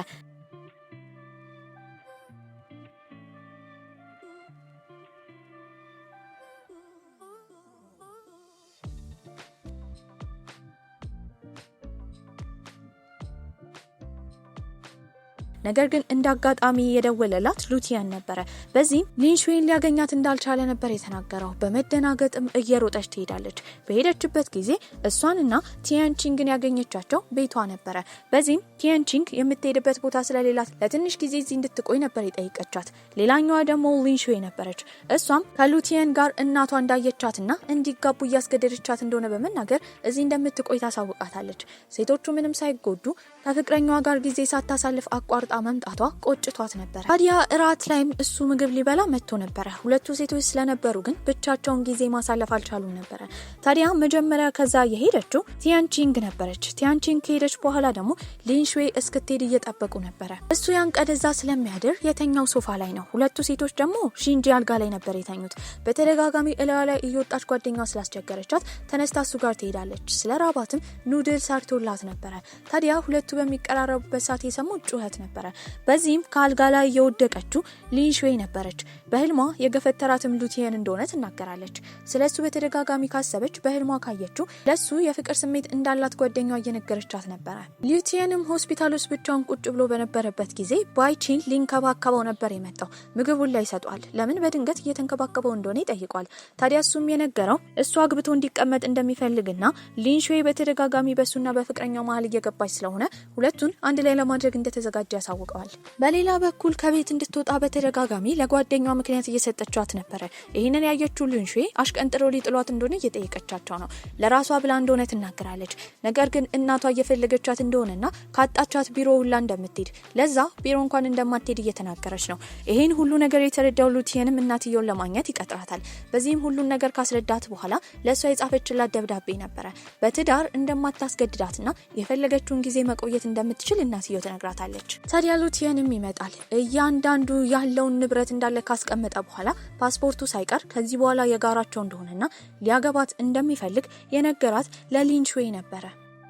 ነገር ግን እንዳጋጣሚ የደወለላት ሉቲያን ነበር። በዚህም ሊንሹዌን ሊያገኛት እንዳልቻለ ነበር የተናገረው። በመደናገጥም እየሮጠች ትሄዳለች። በሄደችበት ጊዜ እሷንና ቲያንቺንግን ያገኘቻቸው ቤቷ ነበር። በዚህም ቲያንቺንግ የምትሄድበት ቦታ ስለሌላት ለትንሽ ጊዜ እዚህ እንድትቆይ ነበር የጠየቀቻት። ሌላኛዋ ደግሞ ሊንሹዌ ነበረች። እሷም ከሉቲያን ጋር እናቷ እንዳየቻትና እንዲጋቡ እያስገደደቻት እንደሆነ በመናገር እዚህ እንደምትቆይ ታሳውቃታለች። ሴቶቹ ምንም ሳይጎዱ ከፍቅረኛዋ ጋር ጊዜ ሳታሳልፍ አቋርጣ መምጣቷ ቆጭቷት ነበር። ታዲያ እራት ላይም እሱ ምግብ ሊበላ መጥቶ ነበር። ሁለቱ ሴቶች ስለነበሩ ግን ብቻቸውን ጊዜ ማሳለፍ አልቻሉም ነበር። ታዲያ መጀመሪያ ከዛ የሄደችው ቲያንቺንግ ነበረች። ቲያንቺንግ ከሄደች በኋላ ደግሞ ሊንሹዌ እስክትሄድ እየጠበቁ ነበር። እሱ ያን ቀደዛ ስለሚያድር የተኛው ሶፋ ላይ ነው። ሁለቱ ሴቶች ደግሞ ሺንጂ አልጋ ላይ ነበር የተኙት። በተደጋጋሚ እላዋ ላይ እየወጣች ጓደኛዋ ስላስቸገረቻት ተነስታ እሱ ጋር ትሄዳለች። ስለ ራባትም ኑድል ሰርቶላት ነበር። ታዲያ ሁለቱ በሚቀራረቡበት ሰዓት የሰሙት ጩኸት ነበር። በዚህም ከአልጋ ላይ የወደቀችው ሊንሹዌ ነበረች። በህልሟ የገፈተራትም ሉቲያን እንደሆነ ትናገራለች። ስለሱ በተደጋጋሚ ካሰበች በህልሟ ካየችው ለሱ የፍቅር ስሜት እንዳላት ጓደኛዋ እየነገረቻት ነበር። ሉቲያንም ሆስፒታል ውስጥ ብቻውን ቁጭ ብሎ በነበረበት ጊዜ ባይቺን ሊንከባከበው ነበር የመጣው። ምግቡን ላይ ይሰጧል። ለምን በድንገት እየተንከባከበው እንደሆነ ይጠይቋል። ታዲያ እሱም የነገረው እሱ አግብቶ እንዲቀመጥ እንደሚፈልግና ሊንሹዌ በተደጋጋሚ በሱና በፍቅረኛው መሀል እየገባች ስለሆነ ሁለቱን አንድ ላይ ለማድረግ እንደተዘጋጀ ያሳውቀዋል። በሌላ በኩል ከቤት እንድትወጣ በተደጋጋሚ ለጓደኛዋ ምክንያት እየሰጠቻት ነበር። ይህንን ያየችው ሊንሹዌ አሽቀንጥረው ሊጥሏት እንደሆነ እየጠየቀቻቸው ነው። ለራሷ ብላ እንደሆነ ትናገራለች። ነገር ግን እናቷ እየፈለገቻት እንደሆነና ካጣቻት ቢሮ ሁላ እንደምትሄድ ለዛ ቢሮ እንኳን እንደማትሄድ እየተናገረች ነው። ይሄን ሁሉ ነገር የተረዳው ሉቲያንም እናትየውን ለማግኘት ይቀጥራታል። በዚህም ሁሉን ነገር ካስረዳት በኋላ ለሷ የጻፈችላት ደብዳቤ ነበር። በትዳር እንደማታስገድዳትና የፈለገችውን ጊዜ መቆየት እንደምትችል እናትየው ትነግራታለች። ታዲያ ሉቲያንም ይመጣል። እያንዳንዱ ያለውን ንብረት እንዳለ ካስቀመጠ በኋላ ፓስፖርቱ ሳይቀር ከዚህ በኋላ የጋራቸው እንደሆነና ሊያገባት እንደሚፈልግ የነገራት ለሊንሹዌ ነበረ።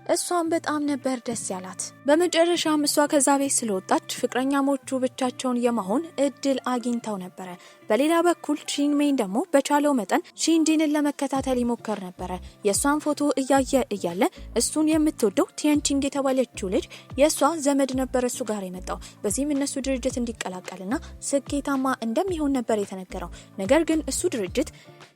እሷም በጣም ነበር ደስ ያላት። በመጨረሻም እሷ ከዛ ቤት ስለወጣች ፍቅረኛሞቹ ብቻቸውን የመሆን እድል አግኝተው ነበረ። በሌላ በኩል ቺንሜን ደግሞ በቻለው መጠን ሺንጂንን ለመከታተል ይሞከር ነበረ። የእሷን ፎቶ እያየ እያለ እሱን የምትወደው ቲያንቺንግ የተባለችው ልጅ የእሷ ዘመድ ነበር እሱ ጋር የመጣው። በዚህም እነሱ ድርጅት እንዲቀላቀልና ስኬታማ እንደሚሆን ነበር የተነገረው። ነገር ግን እሱ ድርጅት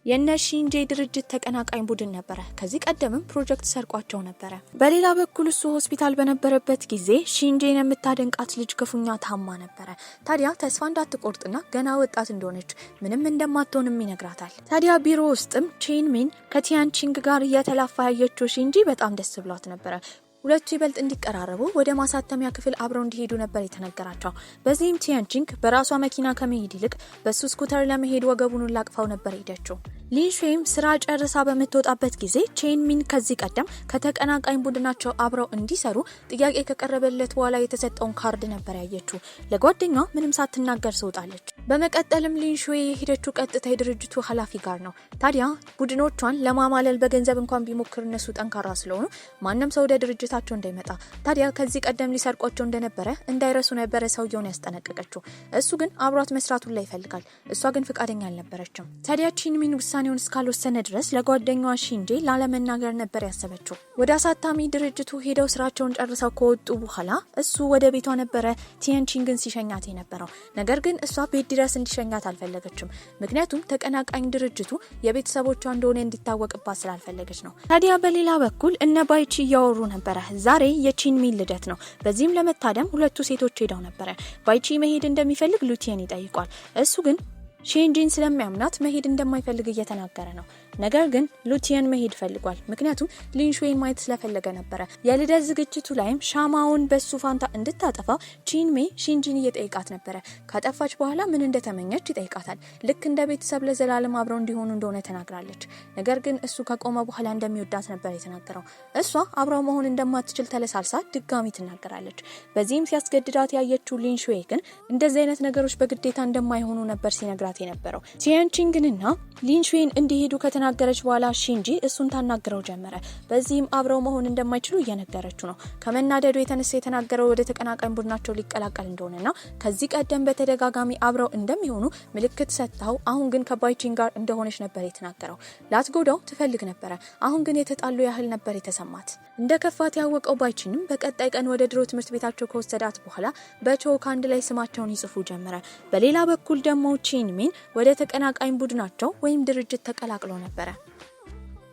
የነ ሺንጄ ድርጅት ተቀናቃኝ ቡድን ነበረ። ከዚህ ቀደምም ፕሮጀክት ሰርቋቸው ነበረ። በሌላ በኩል እሱ ሆስፒታል በነበረበት ጊዜ ሺንጄን የምታደንቃት ልጅ ክፉኛ ታማ ነበረ። ታዲያ ተስፋ እንዳትቆርጥና ገና ወጣት እንደሆነች ምንም እንደማትሆንም ይነግራታል። ታዲያ ቢሮ ውስጥም ቺንሚን ከቲያንቺንግ ጋር እየተላፋ ያየችው ሺንጂ በጣም ደስ ብሏት ነበረ። ሁለቱ ይበልጥ እንዲቀራረቡ ወደ ማሳተሚያ ክፍል አብረው እንዲሄዱ ነበር የተነገራቸው። በዚህም ቲያንቺንግ በራሷ መኪና ከመሄድ ይልቅ በሱ ስኩተር ለመሄድ ወገቡን ላቅፋው ነበር ሄደችው። ሊንሹዌም ስራ ጨርሳ በመተወጣበት ጊዜ ቼንሚን ከዚህ ቀደም ከተቀናቃኝ ቡድናቸው አብረው እንዲሰሩ ጥያቄ ከቀረበለት በኋላ የተሰጠውን ካርድ ነበር ያየችው። ለጓደኛዋ ምንም ሳትናገር ሰውጣለች። በመቀጠልም ሊንሹዌ የሄደችው ቀጥታ የድርጅቱ ኃላፊ ጋር ነው። ታዲያ ቡድኖቿን ለማማለል በገንዘብ እንኳን ቢሞክር እነሱ ጠንካራ ስለሆኑ ማንም ሰው ወደ ድርጅታቸው እንዳይመጣ፣ ታዲያ ከዚህ ቀደም ሊሰርቋቸው እንደነበረ እንዳይረሱ ነበረ ሰውየውን ያስጠነቀቀችው። እሱ ግን አብሯት መስራቱን ላይ ይፈልጋል። እሷ ግን ፍቃደኛ አልነበረችም። ታዲያ ቼንሚን ውሳኔውን እስካልወሰነ ድረስ ለጓደኛዋ ሺንጄ ላለመናገር ነበር ያሰበችው። ወደ አሳታሚ ድርጅቱ ሄደው ስራቸውን ጨርሰው ከወጡ በኋላ እሱ ወደ ቤቷ ነበረ ቲያንቺንግን ሲሸኛት የነበረው። ነገር ግን እሷ ቤት ድረስ እንዲሸኛት አልፈለገችም። ምክንያቱም ተቀናቃኝ ድርጅቱ የቤተሰቦቿ እንደሆነ እንዲታወቅባት ስላልፈለገች ነው። ታዲያ በሌላ በኩል እነ ባይቺ እያወሩ ነበረ። ዛሬ የቼንሚን ልደት ነው። በዚህም ለመታደም ሁለቱ ሴቶች ሄደው ነበረ። ባይቺ መሄድ እንደሚፈልግ ሉቲየን ይጠይቋል። እሱ ግን ሺንጂን ስለሚያምናት መሄድ እንደማይፈልግ እየተናገረ ነው። ነገር ግን ሉቲየን መሄድ ፈልጓል። ምክንያቱም ሊንሹዌን ማየት ስለፈለገ ነበረ። የልደት ዝግጅቱ ላይም ሻማውን በሱ ፋንታ እንድታጠፋ ቺንሜ ሺንጂን እየጠየቃት ነበረ። ካጠፋች በኋላ ምን እንደተመኘች ይጠይቃታል። ልክ እንደ ቤተሰብ ለዘላለም አብረው እንዲሆኑ እንደሆነ ተናግራለች። ነገር ግን እሱ ከቆመ በኋላ እንደሚወዳት ነበር የተናገረው። እሷ አብረው መሆን እንደማትችል ተለሳልሳ ድጋሚ ትናገራለች። በዚህም ሲያስገድዳት ያየችው ሊንሹዌ ግን እንደዚህ አይነት ነገሮች በግዴታ እንደማይሆኑ ነበር ሲነግራት የነበረው። ቲያንቺንግንና ሊንሹዌን እንዲሄዱ ከተናገረች በኋላ ሺንጂ እሱን ታናግረው ጀመረ። በዚህም አብረው መሆን እንደማይችሉ እየነገረችው ነው። ከመናደዱ የተነሳ የተናገረው ወደ ተቀናቃኝ ቡድናቸው ሊቀላቀል እንደሆነና ከዚህ ቀደም በተደጋጋሚ አብረው እንደሚሆኑ ምልክት ሰጥታው አሁን ግን ከባይቺን ጋር እንደሆነች ነበር የተናገረው። ላትጎዳው ትፈልግ ነበረ። አሁን ግን የተጣሉ ያህል ነበር የተሰማት። እንደ ከፋት ያወቀው ባይቺንም በቀጣይ ቀን ወደ ድሮ ትምህርት ቤታቸው ከወሰዳት በኋላ በቾክ አንድ ላይ ስማቸውን ይጽፉ ጀመረ። በሌላ በኩል ደግሞ ቼንሚን ወደ ተቀናቃኝ ቡድናቸው ወይም ድርጅት ተቀላቅሎ ነበረ።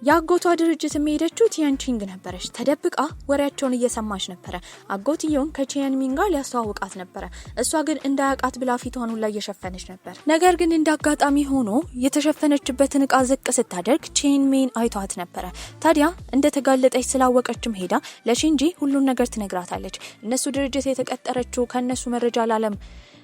ያጎቷ ድርጅት የሚሄደችው ቲያንቺንግ ነበረች። ተደብቃ ወሬያቸውን እየሰማች ነበረ። አጎትየውን ከቼንሚን ጋር ሊያስተዋውቃት ነበረ። እሷ ግን እንዳያቃት ብላ ፊቷን ላይ እየሸፈነች ነበር። ነገር ግን እንዳጋጣሚ ሆኖ የተሸፈነችበትን እቃ ዝቅ ስታደርግ ቼንሚን አይቷት ነበረ። ታዲያ እንደተጋለጠች ስላወቀችም ሄዳ ለሺንጂ ሁሉን ነገር ትነግራታለች። እነሱ ድርጅት የተቀጠረችው ከነሱ መረጃ ላለም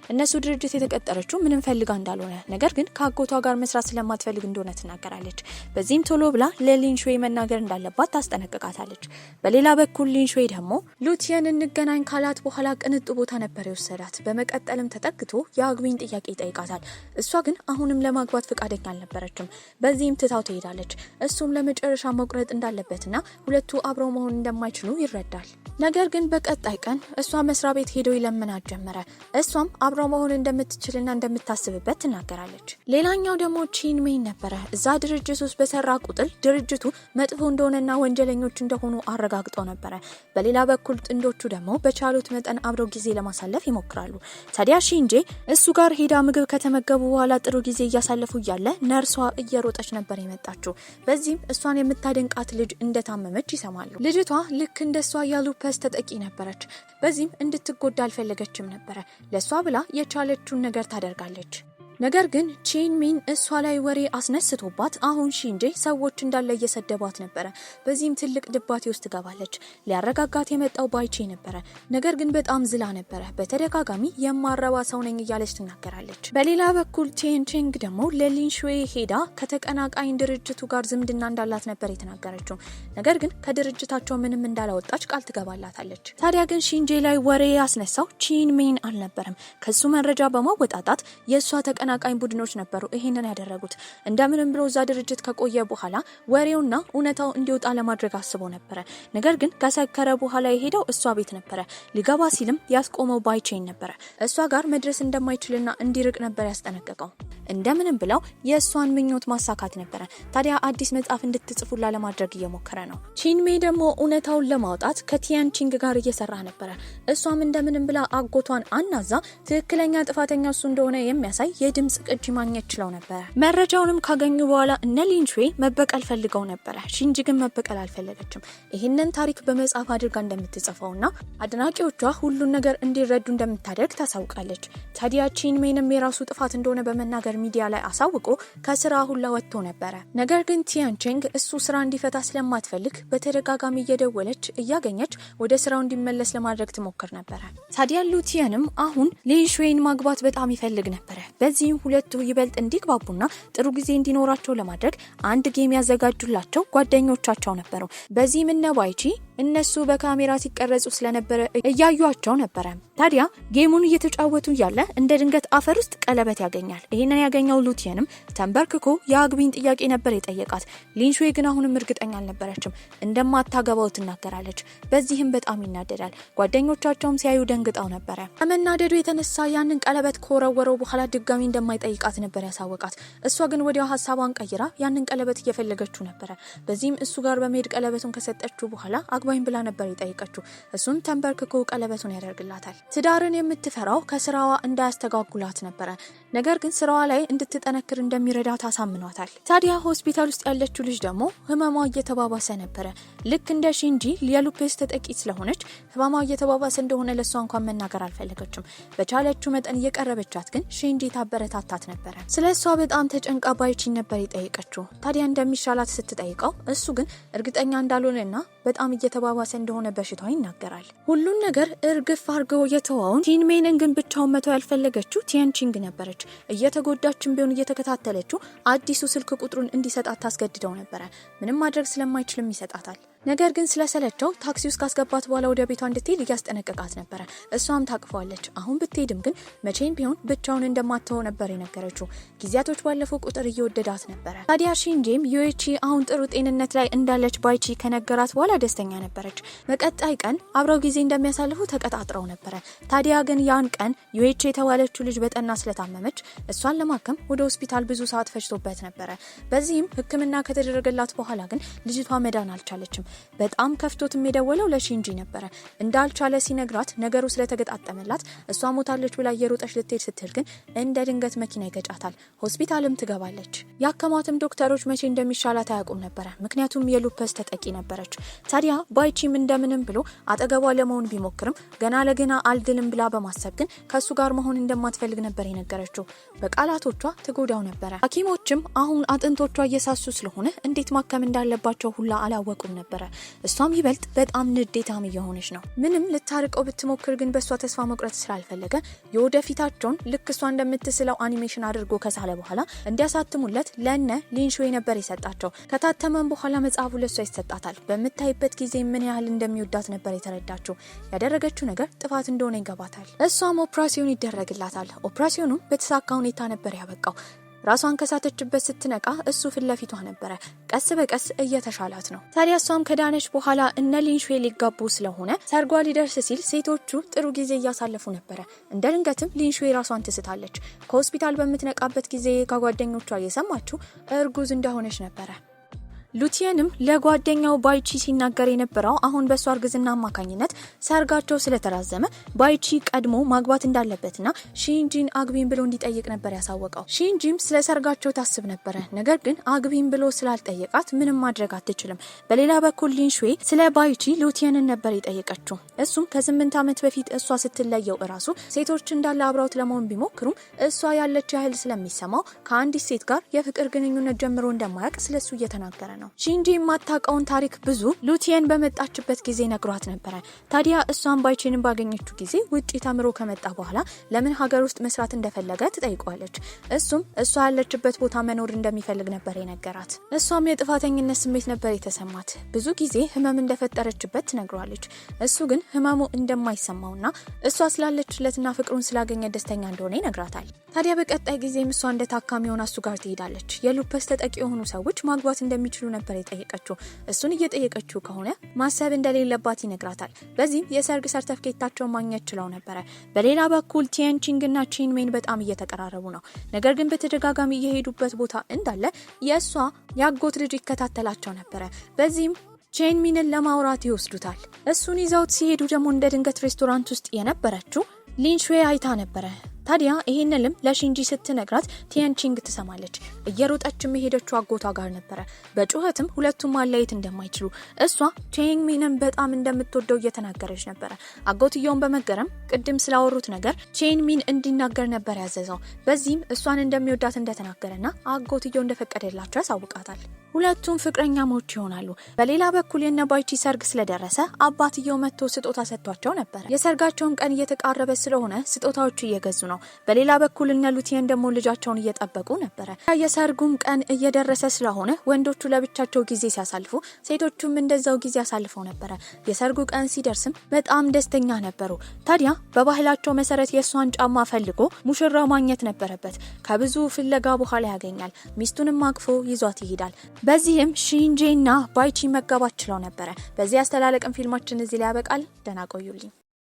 እነሱ ድርጅት የተቀጠረችው ምንም ፈልጋ እንዳልሆነ ነገር ግን ከአጎቷ ጋር መስራት ስለማትፈልግ እንደሆነ ትናገራለች። በዚህም ቶሎ ብላ ለሊንሹዌ መናገር እንዳለባት ታስጠነቅቃታለች። በሌላ በኩል ሊንሹዌ ደግሞ ሉቲየን እንገናኝ ካላት በኋላ ቅንጡ ቦታ ነበር የወሰዳት። በመቀጠልም ተጠግቶ የአግቢኝ ጥያቄ ይጠይቃታል። እሷ ግን አሁንም ለማግባት ፈቃደኛ አልነበረችም። በዚህም ትታው ትሄዳለች። እሱም ለመጨረሻ መቁረጥ እንዳለበትና ሁለቱ አብረው መሆን እንደማይችሉ ይረዳል። ነገር ግን በቀጣይ ቀን እሷ መስሪያ ቤት ሄዶ ይለምናት ጀመረ። እሷም አብረው መሆን እንደምትችልና እንደምታስብበት ትናገራለች። ሌላኛው ደግሞ ቺንሜን ነበረ። እዛ ድርጅት ውስጥ በሰራ ቁጥር ድርጅቱ መጥፎ እንደሆነና ወንጀለኞች እንደሆኑ አረጋግጠው ነበረ። በሌላ በኩል ጥንዶቹ ደግሞ በቻሉት መጠን አብረው ጊዜ ለማሳለፍ ይሞክራሉ። ታዲያ ሺንጄ እሱ ጋር ሄዳ ምግብ ከተመገቡ በኋላ ጥሩ ጊዜ እያሳለፉ እያለ ነርሷ እየሮጠች ነበር የመጣችው። በዚህም እሷን የምታደንቃት ልጅ እንደታመመች ይሰማሉ። ልጅቷ ልክ እንደሷ ያሉፐስ ተጠቂ ነበረች። በዚህም እንድትጎዳ አልፈለገችም ነበረ። ለሷ ብላ የቻለችውን ነገር ታደርጋለች። ነገር ግን ቼንሚን እሷ ላይ ወሬ አስነስቶባት አሁን ሺንጄ ሰዎች እንዳለ እየሰደባት ነበረ። በዚህም ትልቅ ድባቴ ውስጥ ትገባለች። ሊያረጋጋት የመጣው ባይቼ ነበረ። ነገር ግን በጣም ዝላ ነበረ። በተደጋጋሚ የማረባ ሰው ነኝ እያለች ትናገራለች። በሌላ በኩል ቲያንቺንግ ደግሞ ለሊንሹዌ ሄዳ ከተቀናቃኝ ድርጅቱ ጋር ዝምድና እንዳላት ነበር የተናገረችው። ነገር ግን ከድርጅታቸው ምንም እንዳላወጣች ቃል ትገባላታለች። ታዲያ ግን ሺንጄ ላይ ወሬ ያስነሳው ቼንሚን አልነበረም። ከሱ መረጃ በማወጣጣት የእሷ ተቀናቃኝ ቡድኖች ነበሩ ይሄንን ያደረጉት። እንደምንም ብሎ እዛ ድርጅት ከቆየ በኋላ ወሬውና እውነታው እንዲወጣ ለማድረግ አስቦ ነበረ። ነገር ግን ከሰከረ በኋላ የሄደው እሷ ቤት ነበረ። ሊገባ ሲልም ያስቆመው ባይቼን ነበረ። እሷ ጋር መድረስ እንደማይችልና እንዲርቅ ነበር ያስጠነቀቀው። እንደምንም ብለው የእሷን ምኞት ማሳካት ነበረ። ታዲያ አዲስ መጽሐፍ እንድትጽፉላ ለማድረግ እየሞከረ ነው። ቺንሜ ደግሞ እውነታውን ለማውጣት ከቲያንቺንግ ጋር እየሰራ ነበረ። እሷም እንደምንም ብላ አጎቷን አናዛ ትክክለኛ ጥፋተኛ እሱ እንደሆነ የሚያሳይ የድምጽ ቅጂ ማግኘት ችለው ነበር። መረጃውንም ካገኙ በኋላ እነ ሊንሹዌ መበቀል ፈልገው ነበር። ሺንጂ ግን መበቀል አልፈለገችም። ይህንን ታሪክ በመጽሐፍ አድርጋ እንደምትጽፈውና አድናቂዎቿ ሁሉን ነገር እንዲረዱ እንደምታደርግ ታሳውቃለች። ታዲያ ቺንሜንም የራሱ ጥፋት እንደሆነ በመናገር ሚዲያ ላይ አሳውቆ ከስራ ሁላ ወጥቶ ነበር። ነገር ግን ቲያንቺንግ እሱ ስራ እንዲፈታ ስለማትፈልግ በተደጋጋሚ እየደወለች እያገኘች ወደ ስራው እንዲመለስ ለማድረግ ትሞክር ነበር። ታዲያ ሉቲየንም አሁን ሊንሹዌን ማግባት በጣም ይፈልግ ነበር። በዚህ በዚህም ሁለቱ ይበልጥ እንዲግባቡና ጥሩ ጊዜ እንዲኖራቸው ለማድረግ አንድ ጌም ያዘጋጁላቸው ጓደኞቻቸው ነበሩ። በዚህም እነ ባይቺ እነሱ በካሜራ ሲቀረጹ ስለነበረ እያዩአቸው ነበረ። ታዲያ ጌሙን እየተጫወቱ ያለ እንደ ድንገት አፈር ውስጥ ቀለበት ያገኛል። ይሄንን ያገኘው ሉቲየንም ተንበርክኮ የአግቢን ጥያቄ ነበር የጠየቃት። ሊንሹዌ ግን አሁንም እርግጠኛ አልነበረችም። እንደማታገባው ትናገራለች። በዚህም በጣም ይናደዳል። ጓደኞቻቸውም ሲያዩ ደንግጠው ነበረ። ከመናደዱ የተነሳ ያንን ቀለበት ከወረወረው በኋላ ድጋሚ እንደማይጠይቃት ነበር ያሳወቃት። እሷ ግን ወዲያው ሀሳቧን ቀይራ ያንን ቀለበት እየፈለገችው ነበረ። በዚህም እሱ ጋር በመሄድ ቀለበቱን ከሰጠችው በኋላ አግባኝ ብላ ነበር የጠየቀችው። እሱም ተንበርክኮ ቀለበቱን ያደርግላታል። ትዳርን የምትፈራው ከስራዋ እንዳያስተጓጉላት ነበረ። ነገር ግን ስራዋ ላይ እንድትጠነክር እንደሚረዳት አሳምኗታል። ታዲያ ሆስፒታል ውስጥ ያለችው ልጅ ደግሞ ህመሟ እየተባባሰ ነበረ። ልክ እንደ ሺንጂ የሉፔስ ተጠቂ ስለሆነች ህመሟ እየተባባሰ እንደሆነ ለሷ እንኳን መናገር አልፈለገችም። በቻለችው መጠን እየቀረበቻት ግን ሺንጂ ታበረታታት ነበረ። ስለሷ በጣም ተጨንቃ ባይቺን ነበር የጠየቀችው። ታዲያ እንደሚሻላት ስትጠይቀው እሱ ግን እርግጠኛ እንዳልሆነና በጣም እየተባባሰ እንደሆነ በሽታው ይናገራል። ሁሉን ነገር እርግፍ አርገው የተዋውን ቲንሜንን ግን ብቻውን መተው ያልፈለገችው ቲያንቺንግ ነበረች። እየተጎዳችን ቢሆን እየተከታተለችው አዲሱ ስልክ ቁጥሩን እንዲሰጣት ታስገድደው ነበረ። ምንም ማድረግ ስለማይችልም ይሰጣታል። ነገር ግን ስለሰለቸው ታክሲ ውስጥ ካስገባት በኋላ ወደ ቤቷ እንድትሄድ እያስጠነቀቃት ነበረ። እሷም ታቅፏለች። አሁን ብትሄድም ግን መቼም ቢሆን ብቻውን እንደማትተው ነበር የነገረችው። ጊዜያቶች ባለፈው ቁጥር እየወደዳት ነበረ። ታዲያ ሺንጂም ዩኤቺ አሁን ጥሩ ጤንነት ላይ እንዳለች ባይቺ ከነገራት በኋላ ደስተኛ ነበረች። በቀጣይ ቀን አብረው ጊዜ እንደሚያሳልፉ ተቀጣጥረው ነበረ። ታዲያ ግን ያን ቀን ዩኤቺ የተባለችው ልጅ በጠና ስለታመመች እሷን ለማከም ወደ ሆስፒታል ብዙ ሰዓት ፈጅቶበት ነበረ። በዚህም ሕክምና ከተደረገላት በኋላ ግን ልጅቷ መዳን አልቻለችም። በጣም ከፍቶትም የደወለው ለሺንጂ ነበረ። እንዳልቻለ ሲነግራት ነገሩ ስለተገጣጠመላት እሷ ሞታለች ብላ እየሮጠች ልትሄድ ስትል ግን እንደ ድንገት መኪና ይገጫታል። ሆስፒታልም ትገባለች። ያከማትም ዶክተሮች መቼ እንደሚሻላት አያውቁም ነበረ። ምክንያቱም የሉፐስ ተጠቂ ነበረች። ታዲያ ባይቺም እንደምንም ብሎ አጠገቧ ለመሆን ቢሞክርም ገና ለገና አልድልም ብላ በማሰብ ግን ከሱ ጋር መሆን እንደማትፈልግ ነበር የነገረችው። በቃላቶቿ ትጎዳው ነበረ። ሐኪሞችም አሁን አጥንቶቿ እየሳሱ ስለሆነ እንዴት ማከም እንዳለባቸው ሁላ አላወቁም ነበር። እሷም ይበልጥ በጣም ንዴታም እየሆነች ነው። ምንም ልታርቀው ብትሞክር ግን በእሷ ተስፋ መቁረጥ ስላልፈለገ የወደፊታቸውን ልክ እሷ እንደምትስለው አኒሜሽን አድርጎ ከሳለ በኋላ እንዲያሳትሙለት ለነ ሊንሹዌ ነበር የሰጣቸው። ከታተመም በኋላ መጽሐፉ ለሷ ይሰጣታል። በምታይበት ጊዜ ምን ያህል እንደሚወዳት ነበር የተረዳችው። ያደረገችው ነገር ጥፋት እንደሆነ ይገባታል። እሷም ኦፕራሲዮን ይደረግላታል። ኦፕራሲዮኑም በተሳካ ሁኔታ ነበር ያበቃው። ራሷን ከሳተችበት ስትነቃ እሱ ፊት ለፊቷ ነበረ። ቀስ በቀስ እየተሻላት ነው። ታዲያ እሷም ከዳነች በኋላ እነ ሊንሹዌ ሊጋቡ ስለሆነ ሰርጓ ሊደርስ ሲል ሴቶቹ ጥሩ ጊዜ እያሳለፉ ነበረ። እንደ ድንገትም ሊንሹዌ ራሷን ትስታለች። ከሆስፒታል በምትነቃበት ጊዜ ከጓደኞቿ እየሰማችው እርጉዝ እንደሆነች ነበረ። ሉቲየንም ለጓደኛው ባይቺ ሲናገር የነበረው አሁን በሷ እርግዝና አማካኝነት ሰርጋቸው ስለተራዘመ ባይቺ ቀድሞ ማግባት እንዳለበትና ሺንጂን አግቢን ብሎ እንዲጠይቅ ነበር ያሳወቀው። ሺንጂም ስለ ሰርጋቸው ታስብ ነበረ። ነገር ግን አግቢን ብሎ ስላልጠየቃት ምንም ማድረግ አትችልም። በሌላ በኩል ሊንሹዌ ስለ ባይቺ ሉቲየንን ነበር የጠየቀችው። እሱም ከ8 ዓመት በፊት እሷ ስትለየው እራሱ ሴቶች እንዳለ አብረውት ለመሆን ቢሞክሩም እሷ ያለች ያህል ስለሚሰማው ከአንዲት ሴት ጋር የፍቅር ግንኙነት ጀምሮ እንደማያውቅ ስለሱ እየተናገረ ነው። ሺንጂ የማታውቀውን ታሪክ ብዙ ሉቲየን በመጣችበት ጊዜ ነግሯት ነበረ። ታዲያ እሷን ባይቺንን ባገኘችው ጊዜ ውጪ ተምሮ ከመጣ በኋላ ለምን ሀገር ውስጥ መስራት እንደፈለገ ትጠይቀዋለች። እሱም እሷ ያለችበት ቦታ መኖር እንደሚፈልግ ነበር የነገራት። እሷም የጥፋተኝነት ስሜት ነበር የተሰማት። ብዙ ጊዜ ህመም እንደፈጠረችበት ትነግሯለች። እሱ ግን ህመሙ እንደማይሰማውና እሷ ስላለችለትና ፍቅሩን ስላገኘ ደስተኛ እንደሆነ ይነግራታል። ታዲያ በቀጣይ ጊዜም እሷ እንደ ታካሚ ሆና እሱ ጋር ትሄዳለች። የሉፐስ ተጠቂ የሆኑ ሰዎች ማግባት እንደሚችሉ ነበር የጠየቀችው። እሱን እየጠየቀችው ከሆነ ማሰብ እንደሌለባት ይነግራታል። በዚህም የሰርግ ሰርተፍኬታቸውን ማግኘት ችለው ነበረ። በሌላ በኩል ቲያንቺንግና ቺንሜን በጣም እየተቀራረቡ ነው። ነገር ግን በተደጋጋሚ እየሄዱበት ቦታ እንዳለ የእሷ ያጎት ልጅ ይከታተላቸው ነበረ። በዚህም ቺንሜንን ለማውራት ይወስዱታል። እሱን ይዘውት ሲሄዱ ደግሞ እንደ ድንገት ሬስቶራንት ውስጥ የነበረችው ሊንሹዌ አይታ ነበረ። ታዲያ ይሄንንም ለሺንጂ ስትነግራት ቲያንቺንግ ትሰማለች። እየሮጠችም የሄደችው አጎቷ ጋር ነበረ። በጩኸትም ሁለቱም ማለየት እንደማይችሉ እሷ ቼንሚንን በጣም እንደምትወደው እየተናገረች ነበረ። አጎትየውን በመገረም ቅድም ስላወሩት ነገር ቼንሚን እንዲናገር ነበር ያዘዘው። በዚህም እሷን እንደሚወዳት እንደተናገረና አጎትየው እንደፈቀደላቸው ያሳውቃታል። ሁለቱም ፍቅረኛሞች ይሆናሉ። በሌላ በኩል የነ ባይቺ ሰርግ ስለደረሰ አባትየው መጥቶ ስጦታ ሰጥቷቸው ነበር። የሰርጋቸውን ቀን እየተቃረበ ስለሆነ ስጦታዎቹ እየገዙ ነው። ነው። በሌላ በኩል እነ ሉቲየን ደግሞ ልጃቸውን እየጠበቁ ነበረ። የሰርጉም ቀን እየደረሰ ስለሆነ ወንዶቹ ለብቻቸው ጊዜ ሲያሳልፉ፣ ሴቶቹም እንደዛው ጊዜ አሳልፈው ነበረ። የሰርጉ ቀን ሲደርስም በጣም ደስተኛ ነበሩ። ታዲያ በባህላቸው መሰረት የሷን ጫማ ፈልጎ ሙሽራው ማግኘት ነበረበት። ከብዙ ፍለጋ በኋላ ያገኛል። ሚስቱንም አቅፎ ይዟት ይሄዳል። በዚህም ሺንጄና ባይቺ መጋባት ችለው ነበረ። በዚህ አስተላለቅም ፊልማችን እዚህ ላይ ያበቃል። ደህና ቆዩልኝ።